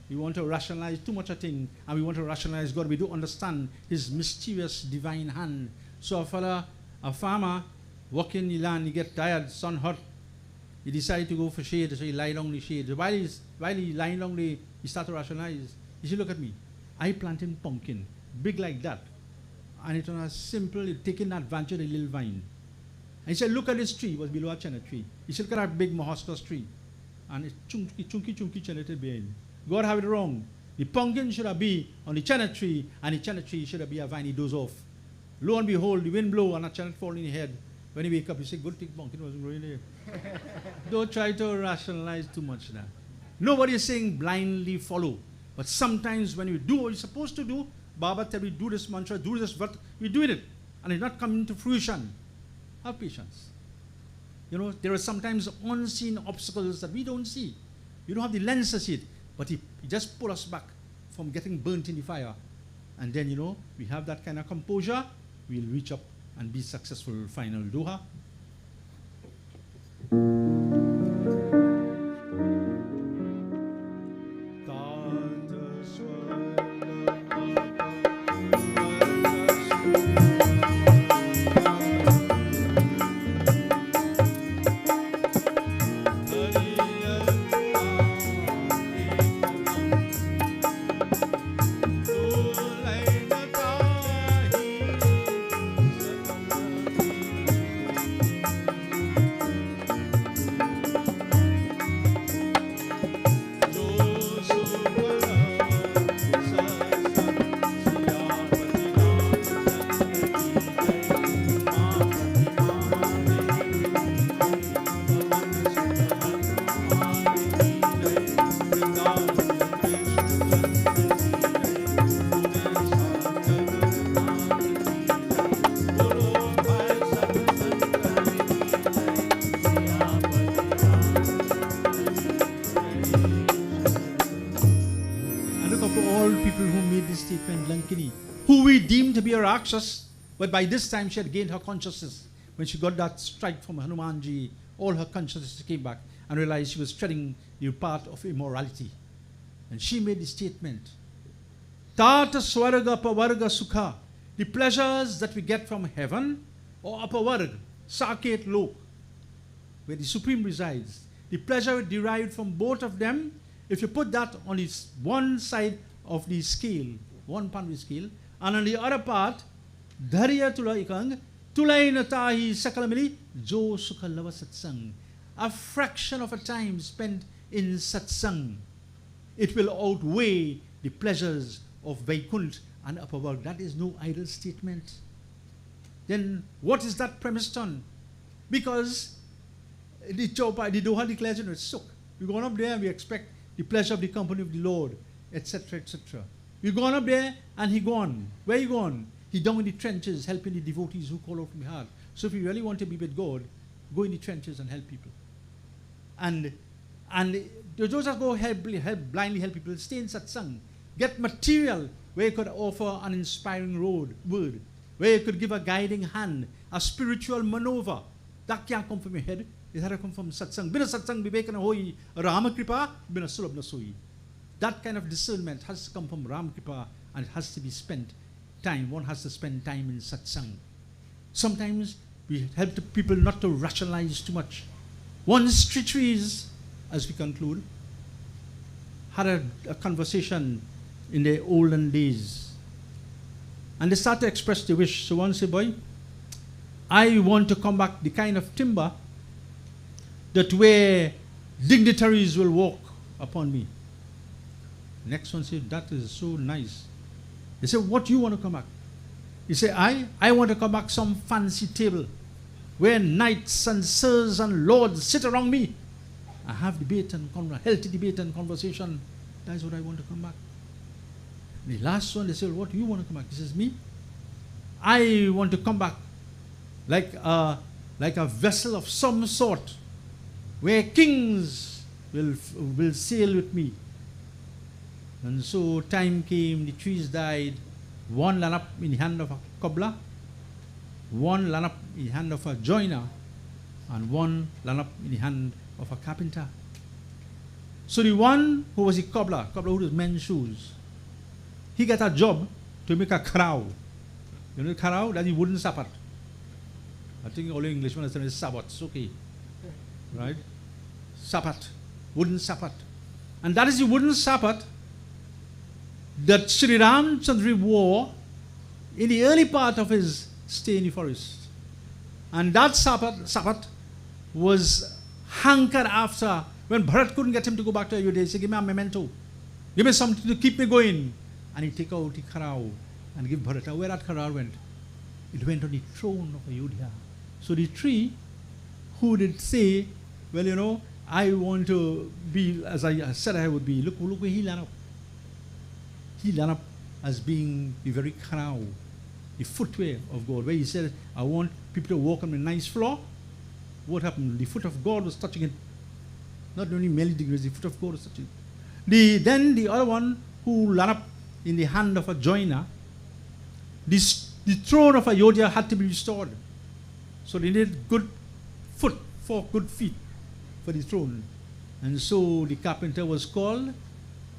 We want to rationalize too much a thing, and we want to rationalize God. We don't understand his mysterious divine hand. So a farmer, working the land, he get tired, sun hot. He decided to go for shade, so he lie down in the shade. While he lying down there, he start to rationalize. He said, look at me. I planted pumpkin, big like that. And it was simple, taking advantage of the little vine. And he said, look at this tree. It was below a chena tree. He said, look at that big mahostas tree. And it's chunky chena tree behind. God have it wrong. The pumpkin should have been on the chena tree, and the chena tree should have been a vine. He doze off. Lo and behold, the wind blow and a chena fall in his head. When he wake up, he say, good thing pumpkin wasn't growing there. Don't try to rationalize too much now. Nobody is saying blindly follow. But sometimes when you do what you're supposed to do, Baba tell me, do this mantra, do this, but we're doing it. And it's not coming to fruition. Have patience. You know, there are sometimes unseen obstacles that we don't see. You don't have the lens to see it. But he just pull us back from getting burnt in the fire. And then, you know, we have that kind of composure. We'll reach up and be successful. Final Doha. Who we deemed to be a Rakshas, but by this time she had gained her consciousness. When she got that strike from Hanumanji, all her consciousness came back and realized she was treading the path of immorality. And she made the statement, Tata Swarga Pavarga Sukha, the pleasures that we get from heaven, or Apavarga, Saket Lok, where the Supreme resides. The pleasure derived from both of them, if you put that on its one side of the scale, one part of the scale, and on the other part, Dharya Tula Ikang, Tulay Natahi Sakalamili, Jo Sukhalava Satsang. A fraction of a time spent in satsang, it will outweigh the pleasures of Vaikunt and upper world. That is no idle statement. Then what is that premised on? Because the Doha declares, you know, it's Sukh. We're going up there and we expect the pleasure of the company of the Lord, etc., etc. We're going up there and he gone. Where you gone? He down in the trenches helping the devotees who call out from the heart. So if you really want to be with God, go in the trenches and help people. And those that go blindly help people, stay in satsang. Get material where you could offer an inspiring word, where you could give a guiding hand, a spiritual maneuver. That can't come from your head. It had to come from satsang. Bina satsang bibekana hoi Ramakripa, bina sulab nasoi. That kind of discernment has to come from Ramakripa, and it has to be spent time. One has to spend time in satsang. Sometimes we help the people not to rationalize too much. Once three trees, as we conclude, had a conversation in the olden days. And they start to express their wish. So one said, boy, I want to come back the kind of timber that where dignitaries will walk upon me. Next one said, that is so nice. He said, what do you want to come back? He said, I want to come back some fancy table where knights and sirs and lords sit around me. I have debate and healthy debate and conversation. That is what I want to come back. The last one, they said, what do you want to come back? He says, me? I want to come back like a vessel of some sort where kings will sail with me. And so time came, the trees died. One land up in the hand of a cobbler, one land up in the hand of a joiner, and one land up in the hand of a carpenter. So the one who was a cobbler who does men's shoes, he got a job to make a crow. You know the crow? That's the wooden sabbath. I think all Englishman is saying sabbats, okay. Right? Sabbath, wooden sabbath. And that is the wooden sabbath that Sri Ramchandra wore in the early part of his stay in the forest. And that sabbath was hankered after when Bharat couldn't get him to go back to Ayodhya. He said, give me a memento. Give me something to keep me going. And he take out the kharao and give Bharata. Where that kharao went? It went on the throne of Ayodhya. So the tree who did say, well, you know, I want to be, as I said I would be, look where he landed up. He landed up as being the very crown, the footwear of God, where he said, I want people to walk on a nice floor. What happened? The foot of God was touching it. Not only merely degrees, the foot of God was touching it. Then the other one who landed up in the hand of a joiner, the throne of Ayodhya had to be restored. So they needed good foot, 4 good feet for the throne. And so the carpenter was called,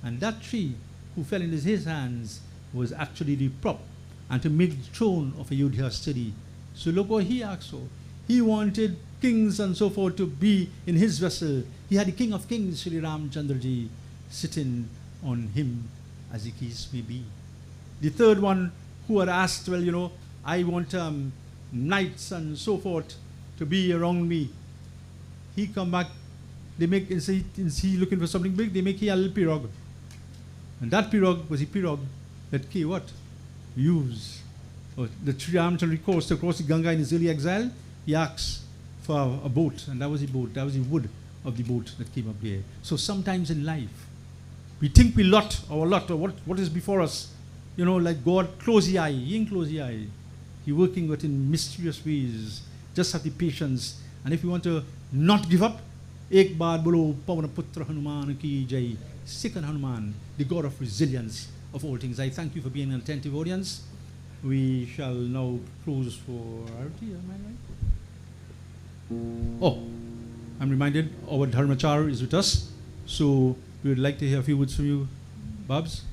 and that tree who fell into his hands was actually the prop and to make the throne of Ayodhya steady. So look what he asked for. He wanted kings and so forth to be in his vessel. He had the King of Kings, Sri Ramchandraji, sitting on him as the case may be. The third one who had asked, well, you know, I want knights and so forth to be around me. He come back, they make, is he looking for something big? They make here a little pirog. And that pirog was a pirog that K what? Used. The Sri Ramchandra coast across the Ganga in his early exile, he asked for a boat, and that was the boat, that was the wood of the boat that came up there. So sometimes in life, we think we lot or what is before us, you know, like God, close the eye. He ain't close the eye. He working with in mysterious ways. Just have the patience. And if you want to not give up, Ek baar bolo Pavana Putra Hanuman ki jai. Second Hanuman, the God of resilience of all things. I thank you for being an attentive audience. We shall now close for Arati, am I right? Oh, I'm reminded our Dharmachar is with us. So we would like to hear a few words from you, Babs.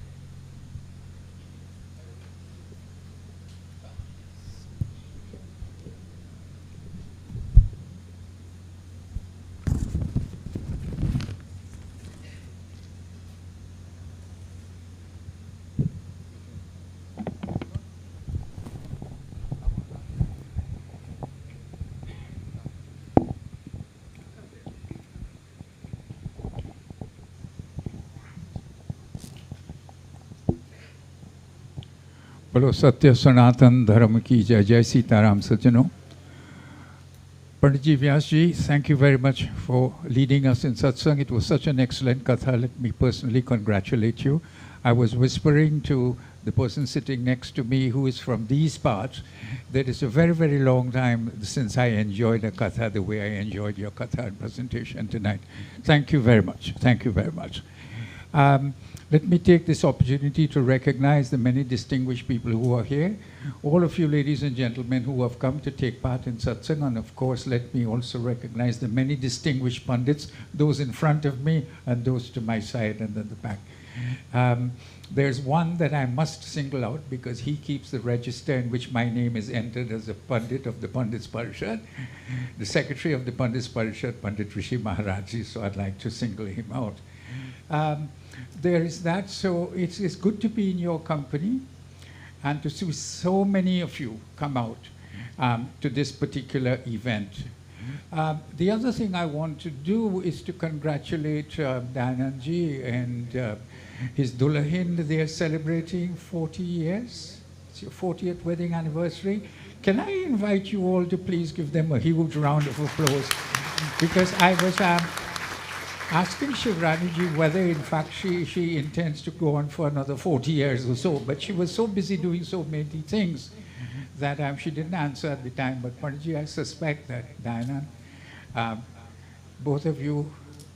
बोलो सत्य सनातन धर्म की जय जय सीताराम सज्जनों. Pandit Ji Vyas Ji, thank you very much for leading us in satsang. It was such an excellent katha. Let me personally congratulate you. I was whispering to the person sitting next to me who is from these parts that it's a very, very long time since I enjoyed a katha the way I enjoyed your katha and presentation tonight. Thank you very much. Thank you very much. Let me take this opportunity to recognize the many distinguished people who are here, all of you ladies and gentlemen who have come to take part in satsang, and of course let me also recognize the many distinguished pandits, those in front of me and those to my side and at the back. There's one that I must single out because he keeps the register in which my name is entered as a Pandit of the Pandits Parishad, the Secretary of the Pandits Parishad, Pandit Rishi Maharaj, so I'd like to single him out. There is that, so it's good to be in your company and to see so many of you come out. to this particular event. The other thing I want to do is to congratulate Dayanand ji and his Dulahin. They are celebrating 40 years. It's your 40th wedding anniversary. Can I invite you all to please give them a huge round of applause? Because I was asking Shivranie ji whether in fact she intends to go on for another 40 years or so, but she was so busy doing so many things that she didn't answer at the time. But Panditji, I suspect that Dayanand, both of you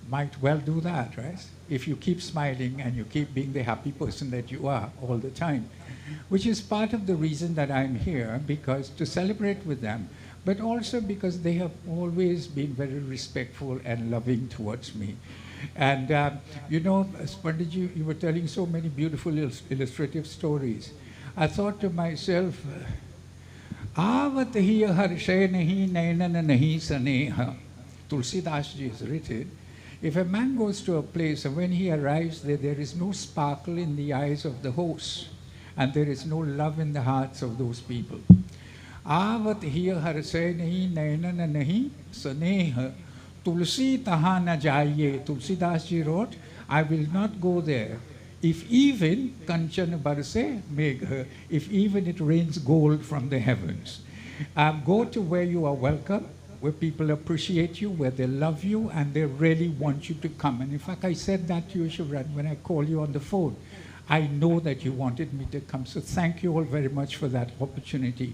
might well do that, right? If you keep smiling and you keep being the happy person that you are all the time, which is part of the reason that I'm here, because to celebrate with them, but also because they have always been very respectful and loving towards me. And you know, as Panditji, you were telling so many beautiful illustrative stories. I thought to myself, Avat hiya harshay nahi nainana nahi saneha. Tulsidas ji has written, if a man goes to a place and when he arrives there, there is no sparkle in the eyes of the host and there is no love in the hearts of those people. Avat hiya harshay nahi nainana nahi saneha. Tulsi taha na jaiye. Tulsidas ji wrote, I will not go there. If even kanchan barse megha, if even it rains gold from the heavens. Go to where you are welcome, where people appreciate you, where they love you, and they really want you to come. And in fact, I said that to you, Shivranie, when I called you on the phone. I know that you wanted me to come, so thank you all very much for that opportunity.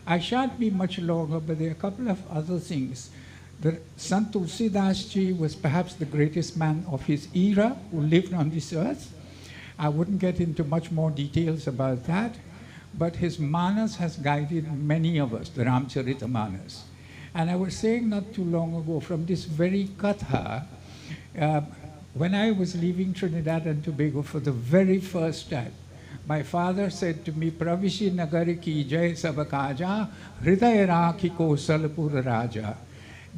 I shan't be much longer, but there are a couple of other things. Sant Tulsidas ji was perhaps the greatest man of his era who lived on this earth. I wouldn't get into much more details about that, but his manas has guided many of us, the Ramcharitamanas. And I was saying not too long ago, from this very katha, when I was leaving Trinidad and Tobago for the very first time, my father said to me, Pravishi Nagari ki jai sabakaja, hridaya rakhi ko salpur raja.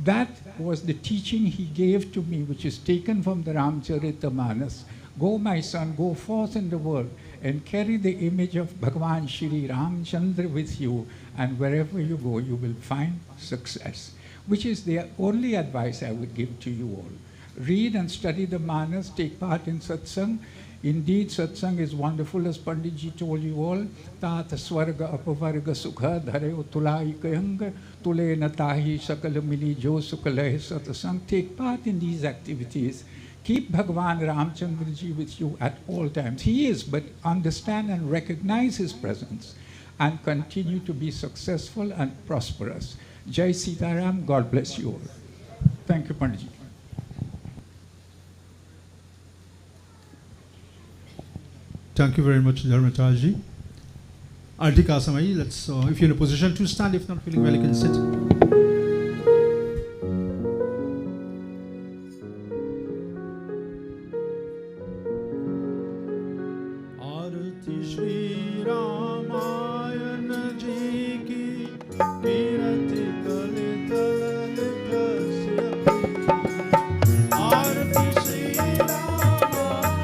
That was the teaching he gave to me, which is taken from the Ramcharitamanas. Go, my son, go forth in the world and carry the image of Bhagavan Shri Ramchandra with you, and wherever you go, you will find success, which is the only advice I would give to you all. Read and study the manas, take part in satsang. Indeed, satsang is wonderful, as Panditji told you all. Tata swarga apavarga sukha dhareo tulai kayanga tule natahi sakala mili jo sukalahe satsang. Take part in these activities. Keep Bhagavan Ramchandraji with you at all times. He is, but understand and recognize his presence and continue to be successful and prosperous. Jai Sitaram, God bless you all. Thank you, Panditji. Thank you very much, Dharmataji. Artika Samai, let's, if you're in a position to stand, if not feeling well, you can sit. Shri Ramayan ji ki kirati kale Aarti Shri Ramayan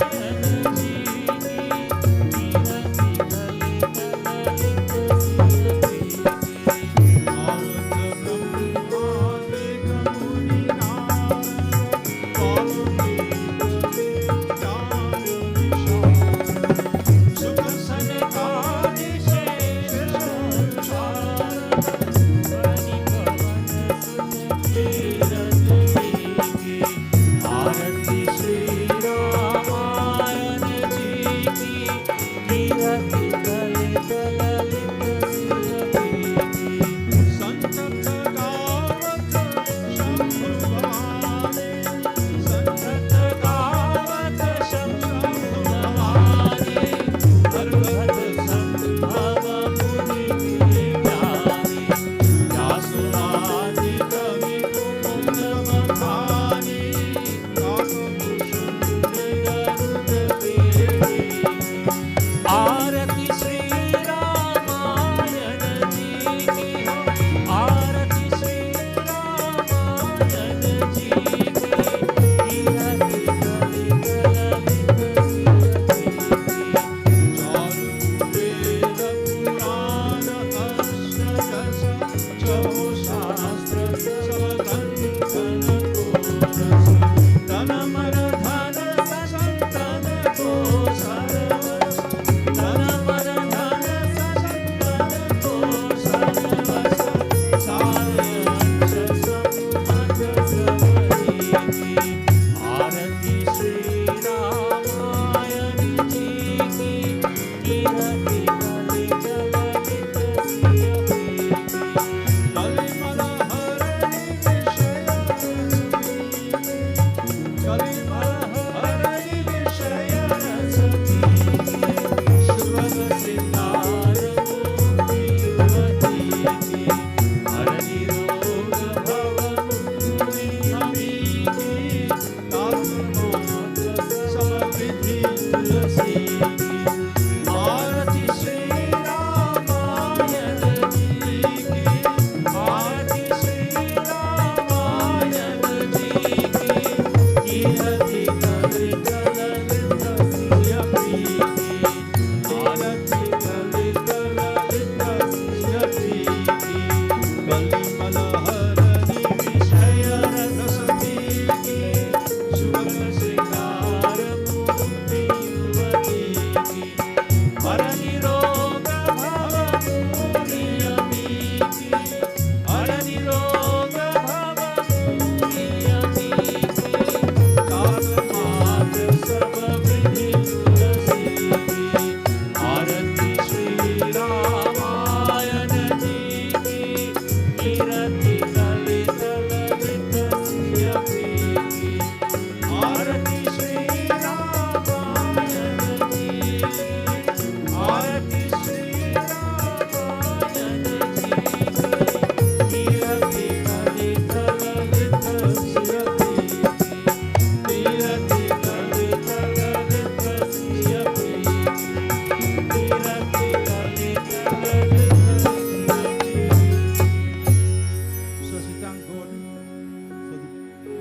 ji ki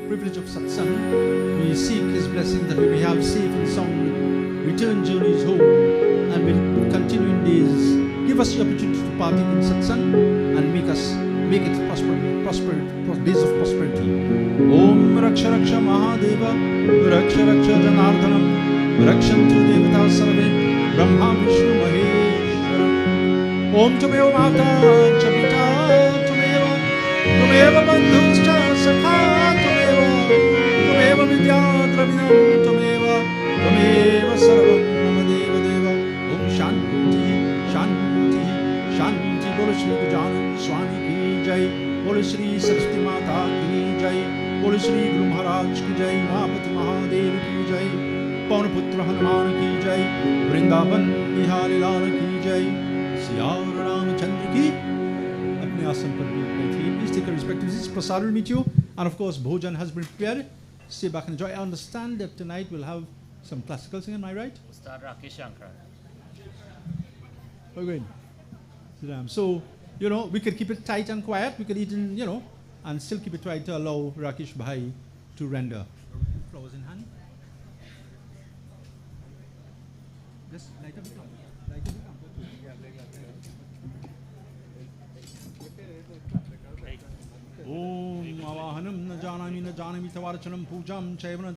privilege of satsang, we seek His blessing that we may have safe and sound return journeys home, and will continue in days. Give us the opportunity to partake in satsang and make it days of prosperity. Om Raksha Raksha Mahadeva Raksha Raksha Janardhanam Rakshantu Devata Sarve Brahma Vishnu Maheshwaram. Om Tumeva Mata Chavita Tumeva Bandhuscha Sakha Tumeva Vidya Dravinam Tumeva Sarvam Namadeva Deva. Om Shanti Shanti Shanti. Bolo Shri Gujanand Swami ki Jai. बोले श्री सरस्वती माता की जय, बोले श्री गुरु महाराज की जय, महापति महादेव की जय, पवन पुत्र हनुमान की जय, वृंदावन बिहारी लाल की जय, सियावर रामचंद्र की। अपने आसन पर बैठिए, please take a respective seat. Prasad will meet you, and of course bhojan has been prepared. Sit back and enjoy. I understand that tonight we'll have some classical singing. Am I right? Ustad Rakesh Shankar. We're going. So, you know, we could keep it tight and quiet. We could even, you know, and still keep it tight to allow Rakesh Bhai to render. Flowers in hand. Just light up the lamp. Light up the lamp. Om Avahanam na janami tavarachanam pujam chayavana